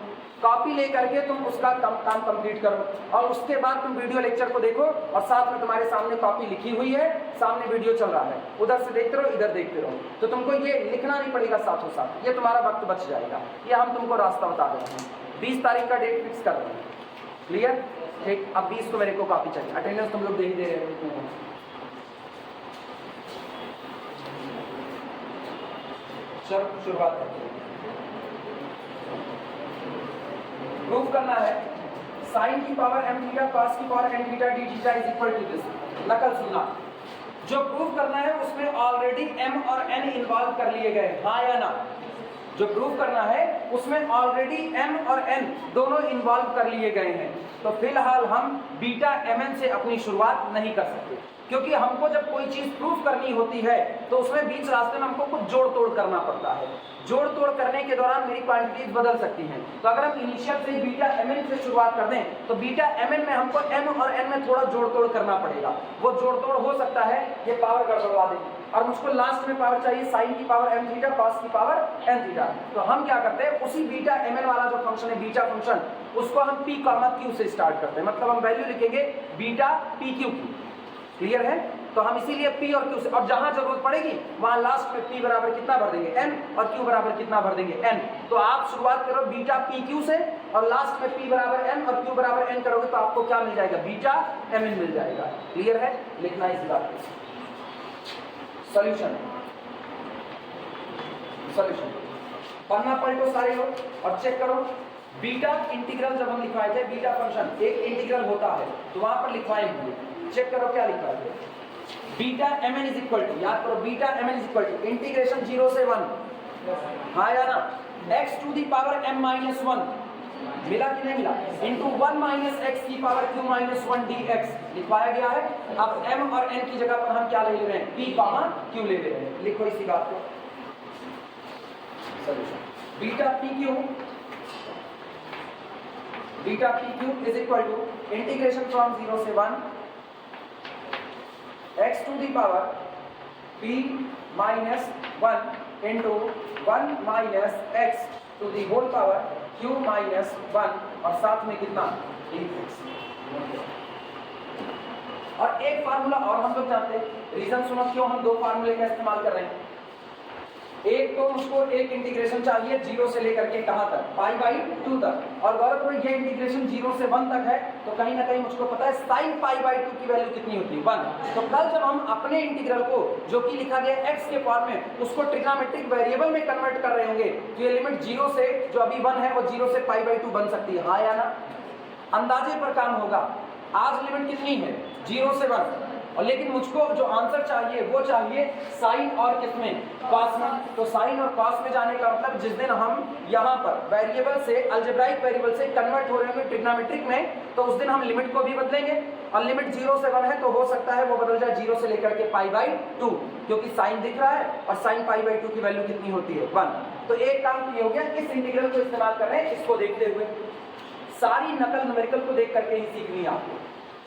कॉपी ले करके तुम उसका काम कंप्लीट करो, और उसके बाद तुम वीडियो लेक्चर को देखो, और साथ में तुम्हारे सामने कॉपी लिखी हुई है, सामने वीडियो चल रहा है, उधर से देखते रहो, इधर देखते रहो। तो तुमको ये लिखना नहीं पड़ेगा साथों साथ, ये तुम्हारा वक्त बच जाएगा। ये हम तुमको रास्ता बता रहे हैं। 20 तारीख का डेट फिक्स कर रहे हैं, क्लियर, ठीक। अब 20 को मेरे को कॉपी चाहिए। अटेंडेंस तुम लोग दे ही दे रहे हो। चलो शुरुआत करते हैं। प्रूफ करना है साइन की पावर m थीटा cos की power n theta d theta is equal to this. नकल सुनना, जो प्रूफ करना है उसमें ऑलरेडी m और n इन्वॉल्व कर लिए गए, हाँ या ना? जो प्रूफ करना है उसमें ऑलरेडी m और n दोनों इन्वॉल्व कर लिए गए हैं। तो फिलहाल हम बीटा mn से अपनी शुरुआत नहीं कर सकते, क्योंकि हमको जब कोई चीज प्रूफ करनी होती है तो उसमें बीच रास्ते में हमको कुछ जोड़ तोड़ करना पड़ता है। जोड़ तोड़ करने के दौरान मेरी क्वांटिटीज बदल सकती हैं। तो अगर हम इनिशियल से ही बीटा mn से शुरुआत कर दें तो बीटा mn में हमको m और n में थोड़ा जोड़ तोड़ करना पड़ेगा। वो जोड़ तोड़ हो सकता है ये पावर गड़बड़वा देगी, और मुझको लास्ट में पावर चाहिए साइन की पावर m थीटा cos की पावर n थीटा। तो हम क्या करते हैं, उसी बीटा mn वाला जो फंक्शन है, बीटा फंक्शन, उसको हम p, q से स्टार्ट करते हैं। मतलब हम वैल्यू लिखेंगे बीटा p q की। क्लियर है? तो हम इसीलिए p और q से, और जहां जरूरत पड़ेगी वहां लास्ट में p बराबर कितना भर देंगे n, और q बराबर कितना भर देंगे n। तो आप शुरुआत करो बीटा p q से, और लास्ट में p बराबर n और q बराबर n करोगे तो आपको क्या मिल जाएगा? बीटा mn मिल जाएगा। क्लियर है? लिखना इस बात पे। सॉल्यूशन पन्ना पलटो सारे लोग और चेक करो। बीटा इंटीग्रल जब हम लिखवाए थे, बीटा फंक्शन एक इंटीग्रल होता है, तो वहां पर लिखवाए हुए, चेक करो क्या लिखा है। Beta mn is equal to, याद करो, beta mn is equal to integration 0 से 1, हाँ या ना, x to the power m minus 1, मिला कि नहीं मिला, इंटू 1 माइनस एक्स की पावर q माइनस 1 dx लिखवाया गया है। अब m और n की जगह पर हम क्या ले रहे हैं? p, q ले रहे हैं। लिखो इसी बात को। Beta p q is equal to integration from 0 से 1 x to the power p minus 1 into 1 minus x to the whole power q minus 1, और साथ में कितना? dx। और एक फार्मूला और हम लोग जानते हैं, रीजन सुनो क्यों हम दो फार्मूले का इस्तेमाल कर रहे हैं। एक तो मुझको एक इंटीग्रेशन चाहिए 0 से लेकर के कहां तक, पाई बाई 2 तक, और गौरव ये इंटीग्रेशन 0 से 1 तक है, तो कहीं ना कहीं मुझको पता है साइन पाई बाई 2 की वैल्यू कितनी होती है 1। तो कल जब हम अपने इंटीग्रल को जो कि लिखा गया x के फॉर्म में उसको ट्रिग्नोमेट्रिक वेरिएबल में कन्वर्ट कर रहे होंगे, तो ये लिमिट 0 से जो अभी 1 है वो 0 से पाई बाई 2 बन सकती है, हाँ या ना? अंदाजे पर काम होगा। आज लिमिट कितनी है 0 से 1, और लेकिन मुझको जो आंसर चाहिए वो चाहिए साइन और किसमें, कॉस में। तो साइन और कॉस में जाने का मतलब जिस दिन हम यहाँ पर वेरिएबल से अलजेब्राइक वेरिएबल से कन्वर्ट हो रहे होंगे ट्रिग्नोमेट्रिक में, तो उस दिन हम लिमिट को भी बदलेंगे, और लिमिट 0 से 1 है तो हो सकता है वो बदल जाए 0 से लेकर के पाई बाई 2, क्योंकि साइन दिख रहा है और साइन पाई बाई 2 की वैल्यू कितनी होती है 1। तो एक काम ये हो गया, इस इंटीग्रल को इस्तेमाल कर रहे हैं, इसको देखते हुए सारी नकल न्यूमेरिकल को देख करके ही सीखनी है आपको।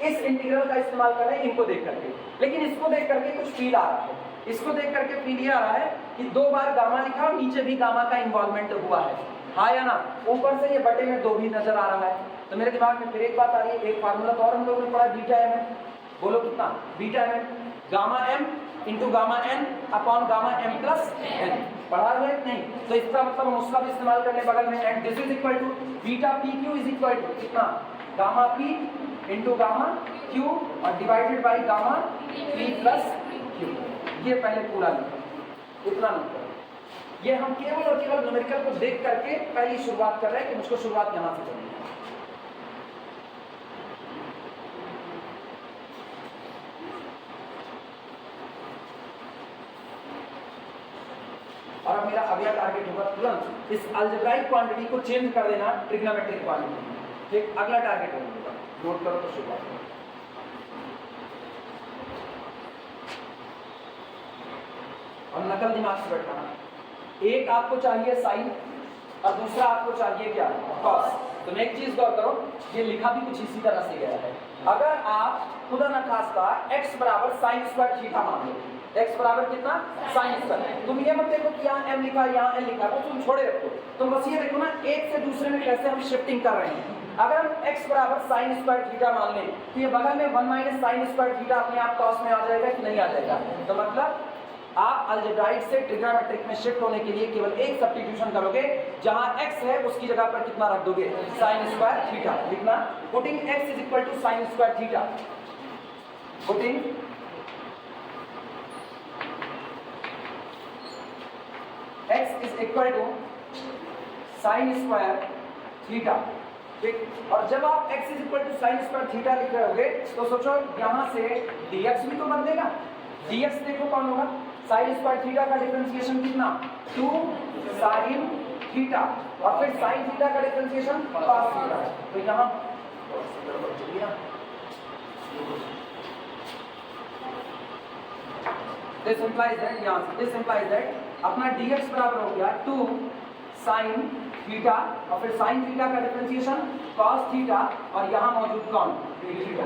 इस इंटीग्रल का इस्तेमाल कर रहे हैं इनको देख करके, लेकिन इसको देख करके कुछ फील आ रहा है। इसको देख करके फील ये आ रहा है कि 2 बार गामा लिखा और नीचे भी गामा का इन्वॉल्वमेंट हुआ है, हाँ या ना? ऊपर से ये बटे में 2 भी नजर आ रहा है। तो मेरे दिमाग में फिर एक बात आ रही है, एक फार्मूला तो और हम लोगों ने पढ़ा बीटा एम है, बोलो कितना, beta m gamma m into gamma n upon gamma m plus n, पढ़ा है नहीं? तो इसका मतलब हम उसका भी इस्तेमाल करने बगल में, and this is equal to beta p q is equal to कितना, gamma p into gamma q और divided by gamma p plus q. ये पहले पूरा लिखा, इतना लिखा। ये हम केवल और केवल न्यूमेरिकल को देख करके पहली शुरुआत कर रहे हैं कि मुझको शुरुआत यहां से करनी है। और अब मेरा अगला टारगेट होगा तुरंत इस अलजेब्राइक क्वांटिटी को चेंज कर देना ट्रिग्नोमेट्रिक क्वांटिटी में। ठीक, अगला टारगेट होगा, नोट करो तो शुरुआत करो। और नकल दिमाग से बैठाना, एक आपको चाहिए साइन और दूसरा आपको चाहिए क्या, कॉस। तो मैं एक चीज गौर करो, ये लिखा भी कुछ इसी तरह से गया है। अगर आप खुदा न खास्ता x बराबर साइन स्क्वायर थीटा मान लो, x बराबर कितना, साइन स्क्वायर, तुम ये मत देखो कि यहाँ m लिखा यहाँ n लिखा, वो तुम छोड़े रखो, तुम बस ये देखो ना एक से दूसरे में कैसे हम शिफ्टिंग कर रहे हैं। अगर हम x बराबर साइन स्क्वायर थीटा मान लें तो ये बगल में 1 माइनस साइन स्क्वायर थीटा अपने आप कॉस में आ जाएगा कि नहीं आ जाएगा? तो मतलब आप अलजेब्राइक से ट्रिग्नोमेट्रिक में शिफ्ट होने के लिए केवल एक सब्स्टिट्यूशन करोगे, जहां x है उसकी जगह पर कितना रख दोगे, साइन स्क्वायर थीटा। लिखना, putting x is equal to sine square theta, putting x is equal to sine square theta. ठीक, और जब आप x is equal to sine square theta लिख रहे होगे तो सोचो यहां से dx भी तो बदलेगा। dx देखो कौन होगा, साइन स्क्वायर थीटा का डिफरेंशिएशन कितना, 2 साइन थीटा, और फिर साइन थीटा का डिफरेंशिएशन कॉस थीटा। तो यहां दिस इंप्लाइज दैट, यहां से दिस इंप्लाइज दैट अपना dx बराबर हो गया 2 साइन थीटा और फिर साइन थीटा का डिफरेंशिएशन कॉस थीटा, और यहां मौजूद कौन, थीटा।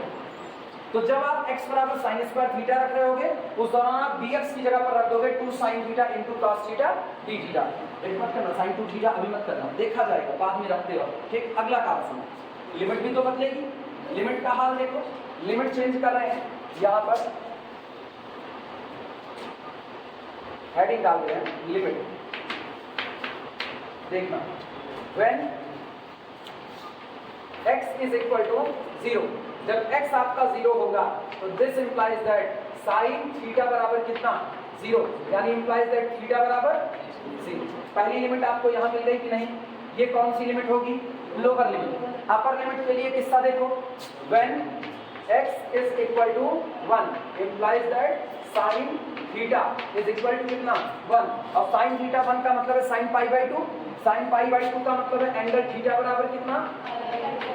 तो जब आप x बराबर साइन स्क्वायर थीटा रख रहे होगे उस दौरान आप dx की जगह पर रख दोगे 2 sine theta into cos theta D theta. मत करना साइन 2 थीटा अभी मत करना, देखा जाएगा बाद में रखते हो। ठीक, अगला काम सुनो, लिमिट भी तो बदलेगी, लिमिट का हाल देखो, लिमिट चेंज कर रहे हैं, यहाँ पर हेडिंग डाल रहे हैं लिमिट। देखना, when x is equal to 0, जब x आपका 0 होगा तो this implies that sine theta बराबर कितना, 0, यानी इंप्लाइज दैट थीटा बराबर 0। पहली लिमिट आपको यहां मिल गई कि नहीं? ये कौन सी लिमिट होगी, लोअर लिमिट। अपर लिमिट के लिए किस्सा देखो, when x is equal to 1 implies that sine theta is equal to कितना, 1, और साइन थीटा 1 का मतलब है sine pi by 2, sine pi by 2 का मतलब है एंगल थीटा बराबर कितना,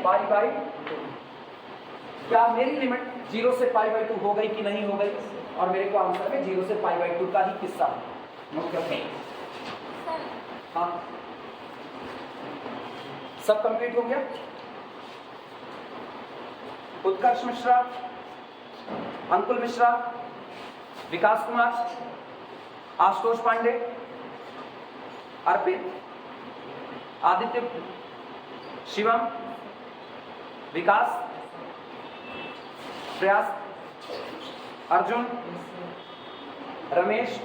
पाई बाई 2। क्या मेरी लिमिट 0 से पाई बाई 2 हो गई कि नहीं हो गई? और मेरे को आंसर में 0 से पाई बाई 2 का ही किस्सा नोट करते हैं। हाँ, सब कंप्लीट हो गया। उत्कर्ष मिश्रा, अंकुल मिश्रा, विकास कुमार, आशुतोष पांडे, अर्पित, आदित्य, शिवम, विकास, प्रयास, अर्जुन, रमेश,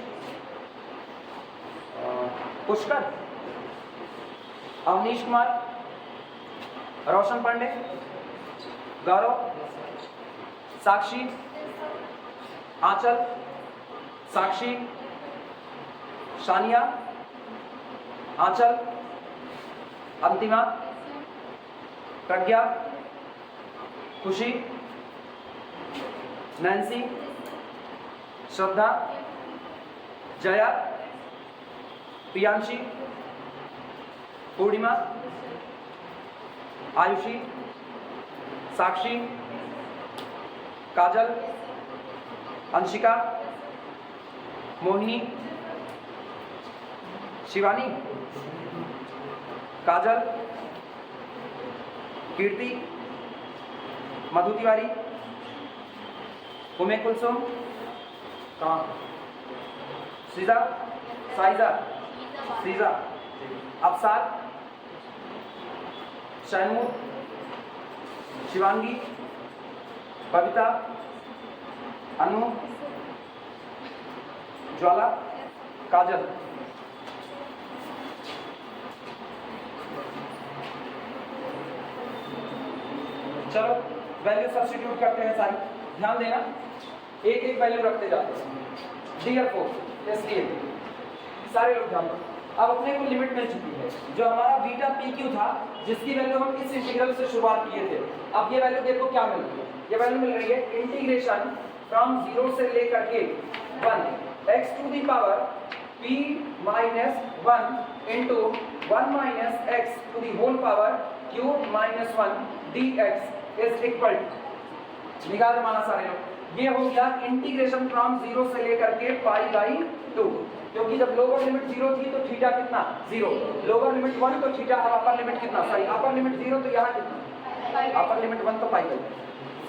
पुष्कर, अवनीश कुमार, रोशन पांडे, गौरव, साक्षी, आंचल, साक्षी, शानिया, आंचल, अंतिमा, प्रज्ञा, खुशी, नैन्सी, श्रद्धा, जया, प्रियांशी, पूर्णिमा, आयुषी, साक्षी, काजल, अंशिका, मोहिनी, शिवानी, काजल, कीर्ति, मधु तिवारी, उमे कुलसुम, कहाँ, सीजा, साइजा, सीजा, अफसार, शैनूर, शिवांगी, बबीता, अनु, ज्वाला, काजल। चलो वैल्यू सब्स्टिट्यूट करते हैं सारी, ध्यान देना, एक एक वैल्यू रखते जाते हैं। डियर फोर्स इसलिए सारे लोग ध्यान दो। अब अपने को लिमिट मिल चुकी है, जो हमारा बीटा पी क्यू था, जिसकी वैल्यू हम इस इंटीग्रल से शुरुआत किए थे। अब ये वैल्यू देखो क्या मिल रही है, ये वैल्यू मिल रही है इंटीग्रेशन फ्रॉम 0 से लेकर के 1 x to the power p minus 1 into 1 minus x to the whole power q minus 1 dx is equal, निकाल माना सारे लोग, ये हो गया इंटीग्रेशन फ्रॉम 0 से लेकर के पाई बाई 2, क्योंकि जब लोअर लिमिट 0 थी तो थीटा कितना 0, लोअर लिमिट 1 तो थीटा, अब अपर लिमिट कितना, सॉरी अपर लिमिट 0 तो यहाँ कितना, अपर लिमिट 1 तो पाई बाई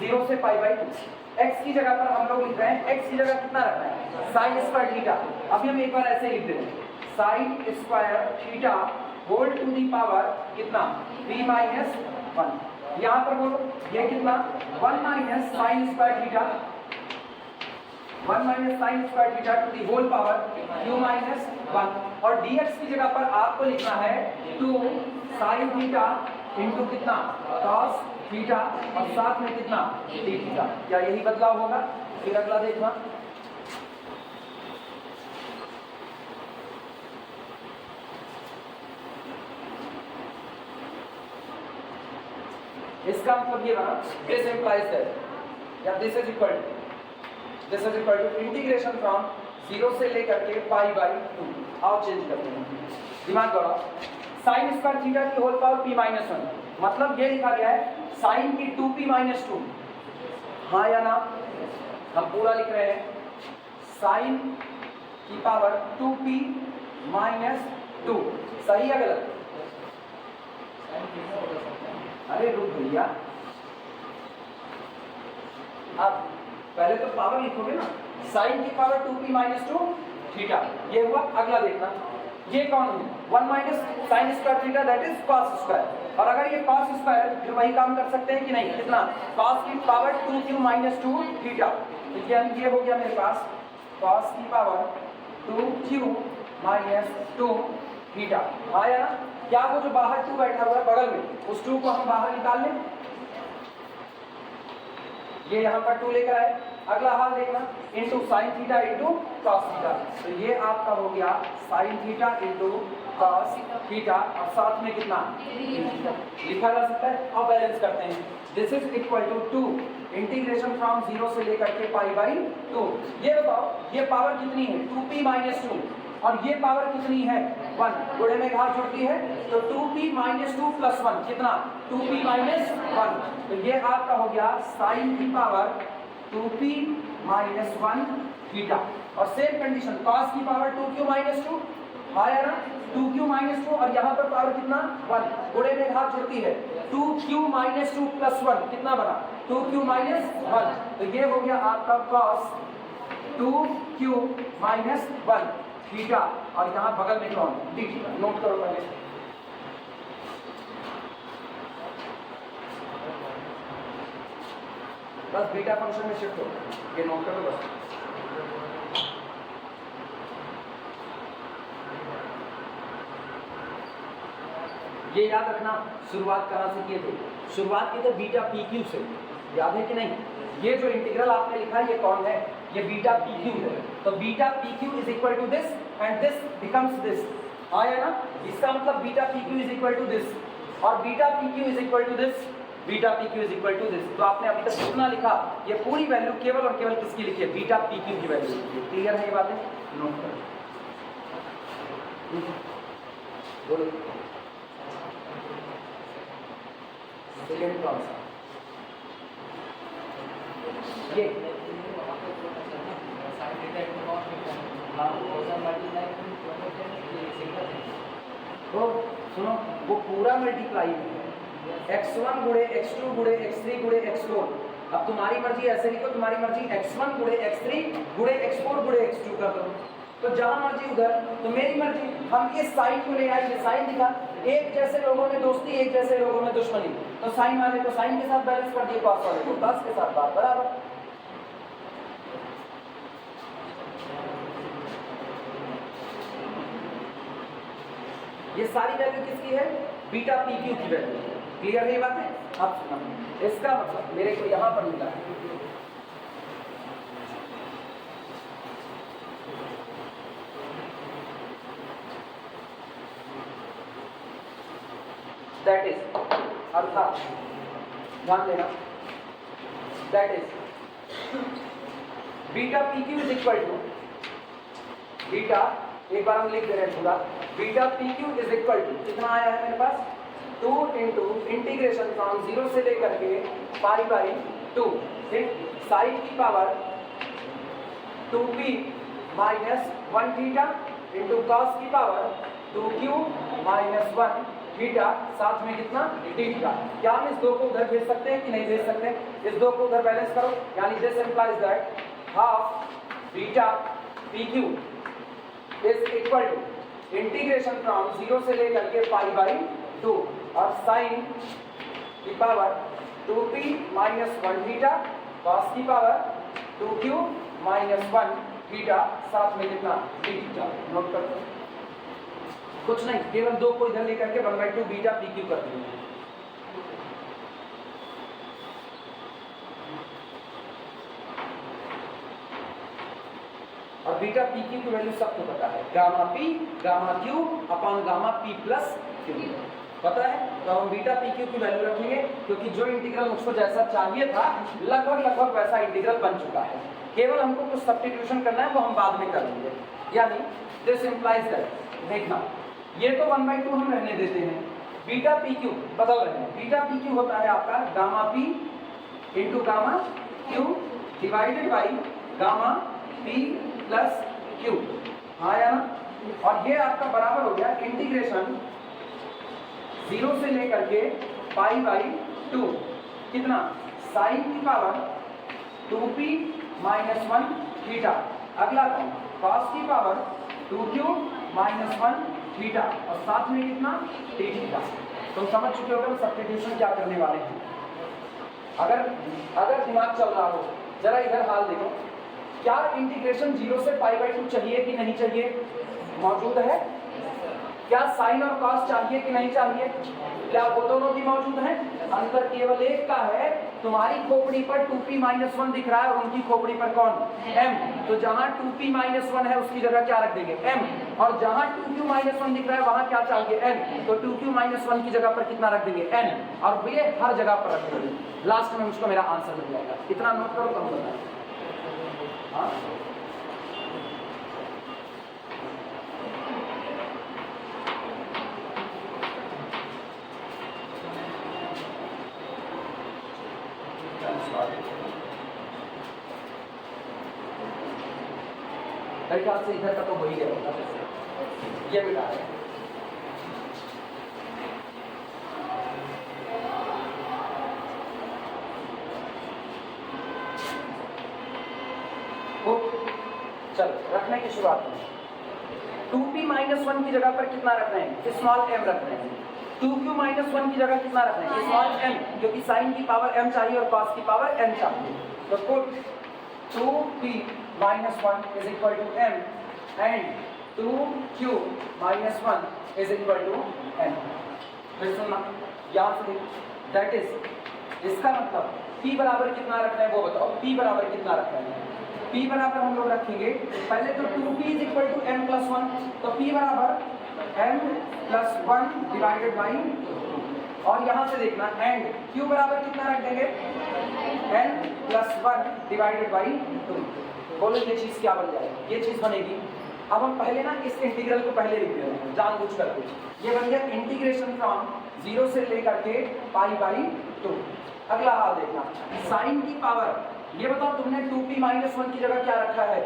0 से पाई बाई 2। x की जगह पर हम लोग लिख रहे हैं, x की जगह कितना रखना है, साइन स्क्वायर थीटा। अभी हम एक बार ऐसे लिख देते हैं, sine square theta whole to the power कितना p माइनस 1, यहाँ पर बोलो ये कितना 1 minus sine square theta, 1 minus sine square theta to the whole power q minus 1, और dx की जगह पर आपको लिखना है 2 साइन थीटा इंटू कितना cos थीटा, और साथ में कितना d थीटा। क्या यही बदलाव होगा? फिर अगला देखना, इसका मतलब ये बना दिस इंप्लाइज दैट, या this is equal to integration from 0 से लेकर के पाई बाई 2। आओ चेंज करते हैं, दिमाग दौड़ाओ। साइन स्क्वायर थीटा की होल पावर p माइनस 1, मतलब ये लिखा गया है साइन की 2p माइनस 2, हाँ या ना? हम पूरा लिख रहे हैं साइन की पावर 2p माइनस 2, सही है गलत? अरे रुक भैया, अब पहले तो पावर लिखोगे ना, साइन की पावर 2p माइनस 2 थीटा, ये हुआ। अगला देखना, ये कौन है 1 minus sine square theta that is cos square, और अगर ये कॉस स्क्वायर फिर वही काम कर सकते हैं कि नहीं, कितना कॉस की पावर 2q माइनस 2 थीटा, तो ये हो गया मेरे पास कॉस की पावर 2q माइनस 2 थीटा, आया ना? क्या वो जो बाहर 2 बैठा हुआ है बगल में, उस 2 को हम बाहर निकाल लें, ये यहाँ पर 2 लेकर आए। अगला हाल देखना, into sine theta into cos theta, तो ये आपका हो गया sine theta into cos theta, और साथ में कितना लिखा जा सकता है। अब बैलेंस करते हैं, this is equal to 2 integration from 0 से लेकर के पाई बाई 2। ये बताओ ये पावर कितनी है 2p माइनस 2, और ये पावर कितनी है 1, गुणे में घात जुड़ती है, तो 2p माइनस 2 प्लस 1 कितना 2p माइनस 1, तो ये आपका हो गया साइन की पावर 2p माइनस 1 थीटा, और सेम कंडीशन कॉस की पावर 2q माइनस 2, आया ना 2q माइनस 2, और यहाँ पर पावर कितना 1, गुणे में घात जुड़ती है, 2q माइनस 2 प्लस 1 कितना बना 2q माइनस 1, तो ये हो गया आपका कॉस 2q माइनस 1 थीटा, और यहाँ बगल में कौन डी थीटा, नोट करो पहले। बस बीटा फंक्शन में शिफ्ट हो, ये नोट करो बस। 2 ये याद रखना, शुरुआत कहाँ से किए थे? शुरुआत की थे बीटा पी क्यू से, याद है कि नहीं? ये जो इंटीग्रल आपने लिखा है ये कौन है? ये बीटा पी क्यू है। तो beta p q is equal to this and this becomes this, आया ना? इसका मतलब beta p q is equal to this और beta p q is equal to this, beta p q is equal to this. तो आपने अभी तक कितना लिखा? ये पूरी वैल्यू केवल और केवल किसकी लिखी है? बीटा पी क्यू की वैल्यू लिखी है। क्लियर है ये बातें? नोट करो, बोलो। सेकेंड कौन सा? ये तो सुनो, वो पूरा मल्टीप्लाई है, x1 गुणे x2 गुणे x3 गुणे x4। अब तुम्हारी मर्जी, ऐसे लिखो तुम्हारी मर्जी, x1 गुणे x3 गुणे x4 गुणे x2 कर दो, तो जहां मर्जी उधर। तो मेरी मर्जी, हम इस साइन को ले आए, ये साइन दिखा, एक जैसे लोगों में दोस्ती, एक जैसे लोगों में दुश्मनी, तो साइन वाले को साइन के साथ बैलेंस कर दिए, कॉस वाले को कॉस के साथ, बात बराबर। ये सारी वैल्यू किसकी है? बीटा पी क्यू की वैल्यू। क्लियर है ये बात है? अब सुनो, इसका मतलब मेरे को यहां पर मिला है दैट इज, अर्थात ध्यान देना, that is beta p q is equal to beta, एक बार हम लिख दे रहे हैं पूरा, beta p q is equal to कितना आया है मेरे पास? 2 इंटू इंटीग्रेशन फ्रॉम 0 से लेकर के पाई बाई 2 साइन की power 2p minus 1 theta into cos की पावर 2q माइनस 1 थीटा, साथ में कितना? थीटा। क्या हम इस दो को उधर भेज सकते हैं कि नहीं भेज सकते? इस दो को उधर बैलेंस करो, यानी this implies that half beta p q is equal to integration from 0 से लेकर के पाई बाई 2 और साइन की power 2p minus 1 theta cos की पावर 2q माइनस 1 थीटा, साथ में कितना? थीटा। नोट कर दो, कुछ नहीं, केवल दो को इधर लेकर के 1/2 बीटा पी क्यू कर देंगे। और बीटा पी क्यू की वैल्यू सबको पता है, gamma P gamma Q upon gamma p plus Q, पता है? तो हम बीटा पी क्यू की वैल्यू रखेंगे, क्योंकि जो इंटीग्रल मुझको जैसा चाहिए था लगभग वैसा इंटीग्रल बन चुका है, केवल हमको कुछ सब्स्टिट्यूशन करना है, वो हम बाद में कर लेंगे। यानी दिस इंप्लाइज दैट, देखना, ये तो 1/2 हम रहने देते हैं, बीटा पी क्यू बदल रहे हैं। बीटा पी क्यू होता है आपका gamma p into gamma Q divided by gamma p plus Q, आया ना? और ये आपका बराबर हो गया इंटीग्रेशन 0 से लेकर के पाई बाई 2 कितना? साइन की पावर 2p माइनस 1 थीटा, अगला कौन? कॉस की पावर 2q माइनस 1 थीटा और साथ में कितना? थीटा। तुम समझ चुके हो कि सब्स्टिट्यूशन क्या करने वाले हैं। अगर दिमाग चल रहा हो, जरा इधर हाल देखो, क्या इंटीग्रेशन 0 से पाई बाई 2 चाहिए कि नहीं चाहिए? मौजूद है। क्या साइन और कॉस चाहिए कि नहीं चाहिए? क्या वो दोनों भी मौजूद हैं? अंतर केवल एक का है, तुम्हारी खोपड़ी पर 2p माइनस 1 दिख रहा है और उनकी खोपड़ी पर कौन? m। तो जहां 2p माइनस 1 है उसकी जगह क्या रख देंगे? m, और जहां 2q माइनस 1 दिख रहा है वहां क्या चाहिए? n, तो 2q माइनस 1 की जगह पर कितना रख देंगे? n, और ये हर जगह पर रख देंगे। लास्ट में मुझको मेरा आंसर मिल जाएगा। इतना नोट करो, कम बताए। हाँ, मेरे ख्याल से इधर का तो वही है, ये बिटा है। चलो रखने की शुरुआत में 2p माइनस 1 की जगह पर कितना रख रहे हैं? स्मॉल m रख रहे हैं। 2q माइनस 1 की जगह कितना रख रहे हैं? स्मॉल m, क्योंकि साइन की पावर m चाहिए और कॉस की पावर n चाहिए। तो put 2p minus 1 is equal to m and 2q minus 1 is equal to n। फिर सुनना, याद से दैट इज, इसका मतलब p बराबर कितना रखना है वो बताओ, p बराबर कितना रखना है। p बराबर हम लोग रखेंगे पहले तो 2p is equal to m plus 1, तो p बराबर m प्लस 1 डिवाइडेड बाई 2, और यहाँ से देखना एंड q बराबर कितना रख देंगे n प्लस 1 डिवाइडेड बाई 2। बोलो ये चीज़ क्या बन जाएगी, ये चीज़ बनेगी। अब हम पहले ना इस इंटीग्रल को पहले लिख देते हैं जानबूझ करके, ये बन गया इंटीग्रेशन फ्रॉम 0 से लेकर के पाई बाई 2। अगला हाल देखना, साइन की पावर, ये बताओ तुमने 2p माइनस 1 की जगह क्या रखा है,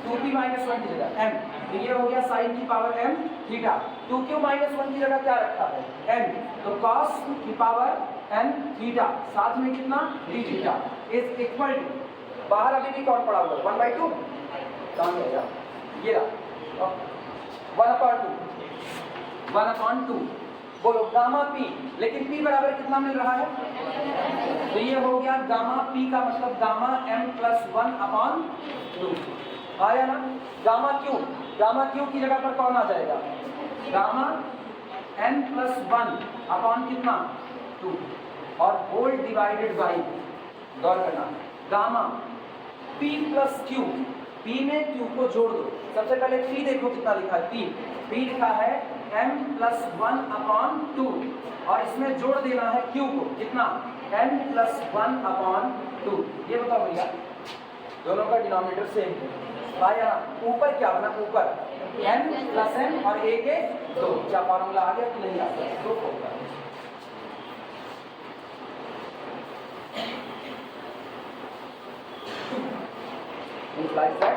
2p माइनस 1 की जगह m, तो ये हो गया साइन की power m theta. 2q minus 1 की जगह क्या रखा है n, तो cos की पावर n थीटा, साथ में कितना d theta is equal to, बाहर अभी भी कौन पड़ा हुआ 1/2, कौन गया ये रहा 1/2 बोलो गामा p, लेकिन p बराबर कितना मिल रहा है, तो ये हो गया गामा p का मतलब गामा m प्लस 1/2 आया ना। गामा q की जगह पर कौन आ जाएगा, गामा n प्लस 1 कितना 2, और होल डिवाइडेड बाई, गौर करना gamma p plus q, p में q को जोड़ दो, सबसे पहले p देखो कितना लिखा है, p लिखा है m प्लस 1/2, और इसमें जोड़ देना है q को कितना n प्लस 1/2। ये बताओ भैया दोनों का डिनोमिनेटर सेम है आया, ऊपर क्या बना, ऊपर n प्लस m और a के 2, क्या फार्मूला आ गया कि नहीं आ गया, तो होगा implies that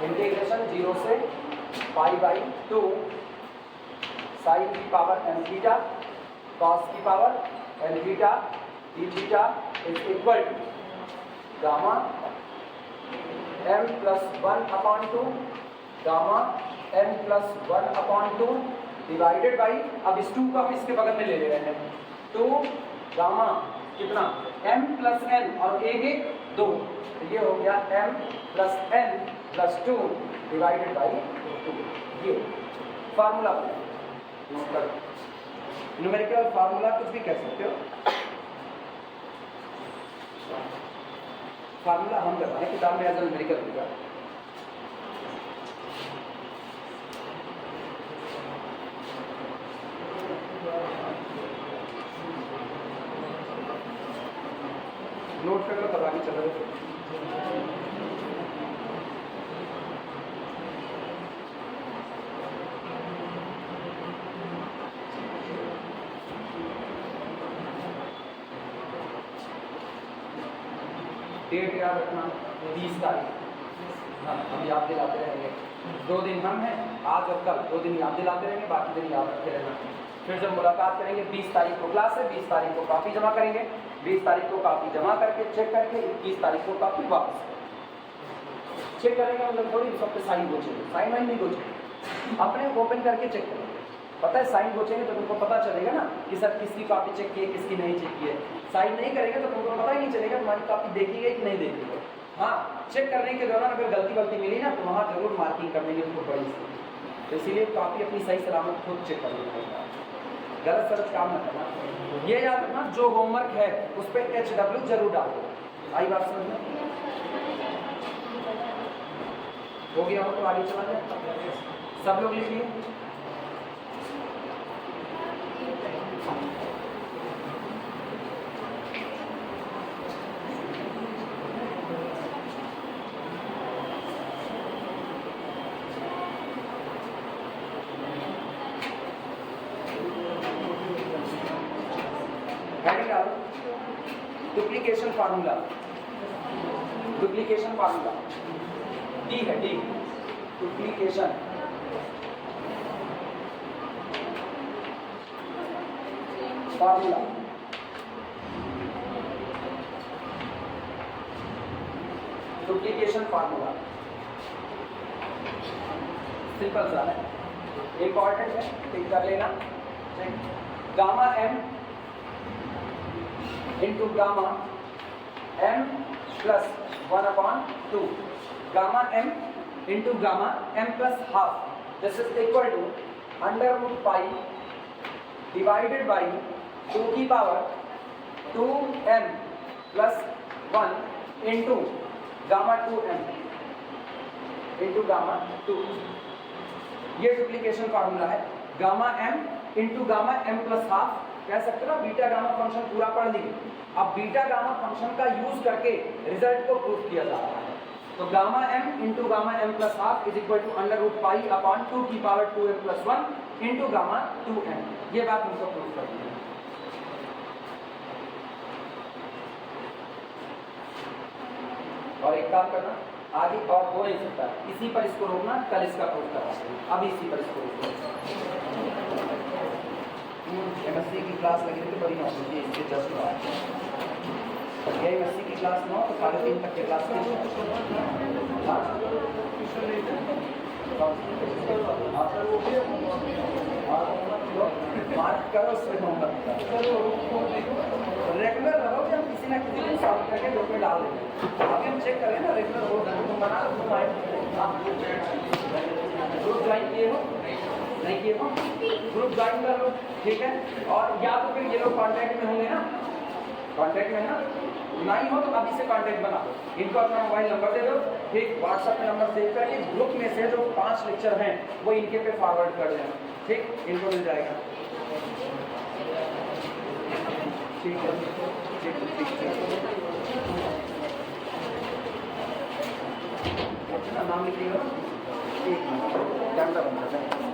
इंटीग्रेशन 0 से पाई बाई 2 साइन की पावर n थीटा कॉस की power n theta d theta is equal to gamma m plus 1/2 gamma m plus 1/2 divided by, अब इस 2 को हम इसके बगल में ले ले रहे हैं, तो गामा कितना m प्लस n और a के 2, तो ये हो गया m plus n plus 2 divided by 2। ये फार्मूला न्यूमेरिकल फार्मूला कुछ भी कह सकते हो, फार्मूला हम कर रहे हैं किताब में एज ए न्यूमेरिकल होगा। नोट कर लो तब आगे चल रहे। डेट याद रखना 20 तारीख, हाँ हम याद दिलाते रहेंगे, 2 दिन हम हैं आज और कल, 2 दिन याद दिलाते रहेंगे, बाकी दिन याद रखते रहना। फिर जब मुलाकात करेंगे 20 तारीख को क्लास है, 20 तारीख को कॉपी जमा करेंगे, 20 तारीख को कॉपी जमा करके चेक करके 21 तारीख को कॉपी वापस चेक करेंगे। मतलब थोड़ी सब पे साइन गोचेंगे, साइन वाइन नहीं गोचेंगे, अपने ओपन करके चेक करेंगे। पता है साइन गोचेंगे तो तुमको पता चलेगा ना कि सर किसकी कॉपी चेक की है किसकी नहीं चेक की है। साइन नहीं करेंगे तो तुमको पता ही नहीं चलेगा तुम्हारी कॉपी देखी गई कि नहीं देखी गई। हाँ चेक करने के दौरान अगर गलती मिली ना तो वहाँ जरूर मार्किंग कर लेंगे तुमको बड़ी सी, तो इसीलिए कॉपी अपनी सही सलामत खुद चेक कर लेना, गलत सलत काम न करना। ये याद रखना जो होमवर्क है उस पर HW जरूर डालो। आई बात समझ में? हो गया हो तो आगे चला जाए, सब लोग लिखिए। Duplication formula, duplication formula D है, D duplication formula. Duplication formula simple सा है, इंपॉर्टेंट है, टिक कर लेना। Gamma m into gamma m plus 1/2 gamma m into gamma m plus half, this is equal to under root pi divided by 2 की power 2m plus 1 into gamma 2m into gamma 2। ये duplication formula है। Gamma m into gamma m plus half, कह सकते हो ना beta gamma function पूरा पढ़ लिए। अब बीटा गामा फंक्शन का यूज करके रिजल्ट को प्रूव किया जा रहा है। तो gamma m into gamma m plus half is equal to under root pi upon 2 की power 2m plus 1 into gamma 2m। ये बात हमको प्रूव करनी है। और एक काम करना, आगे और हो नहीं सकता, इसी पर इसको रोकना, कल इसका प्रूव करवा, अभी इसी पर इसको रोकना। एमएससी की क्लास लगी थी बड़ी नौ बजे, इसके जस्ट ये एमएससी की क्लास 9 तो 3:30 तक के क्लास मार्क करो, उसमें होमवर्क रेगुलर रहो, हम किसी ना किसी को सॉल्व करके ग्रुप में डाल देंगे। अभी हम चेक करें ना रेगुलर हो तो बना ग्रुप ज्वाइन किए हो नहीं किए हो, ग्रुप ज्वाइन कर लो, ठीक है। और या तो फिर ये लोग कांटेक्ट में होंगे ना, कांटेक्ट में ना, नहीं हो तो अभी से कांटेक्ट बना लो, इनको अपना मोबाइल नंबर दे दो, ठीक, व्हाट्सएप पे नंबर सेव करके ग्रुप में से जो 5 लेक्चर हैं वो इनके पे फॉरवर्ड कर देना, ठीक, इनको मिल जाएगा। ठीक है, ठीक नाम लिखिएगा, एक मिनट कैमरा बंद कर दें।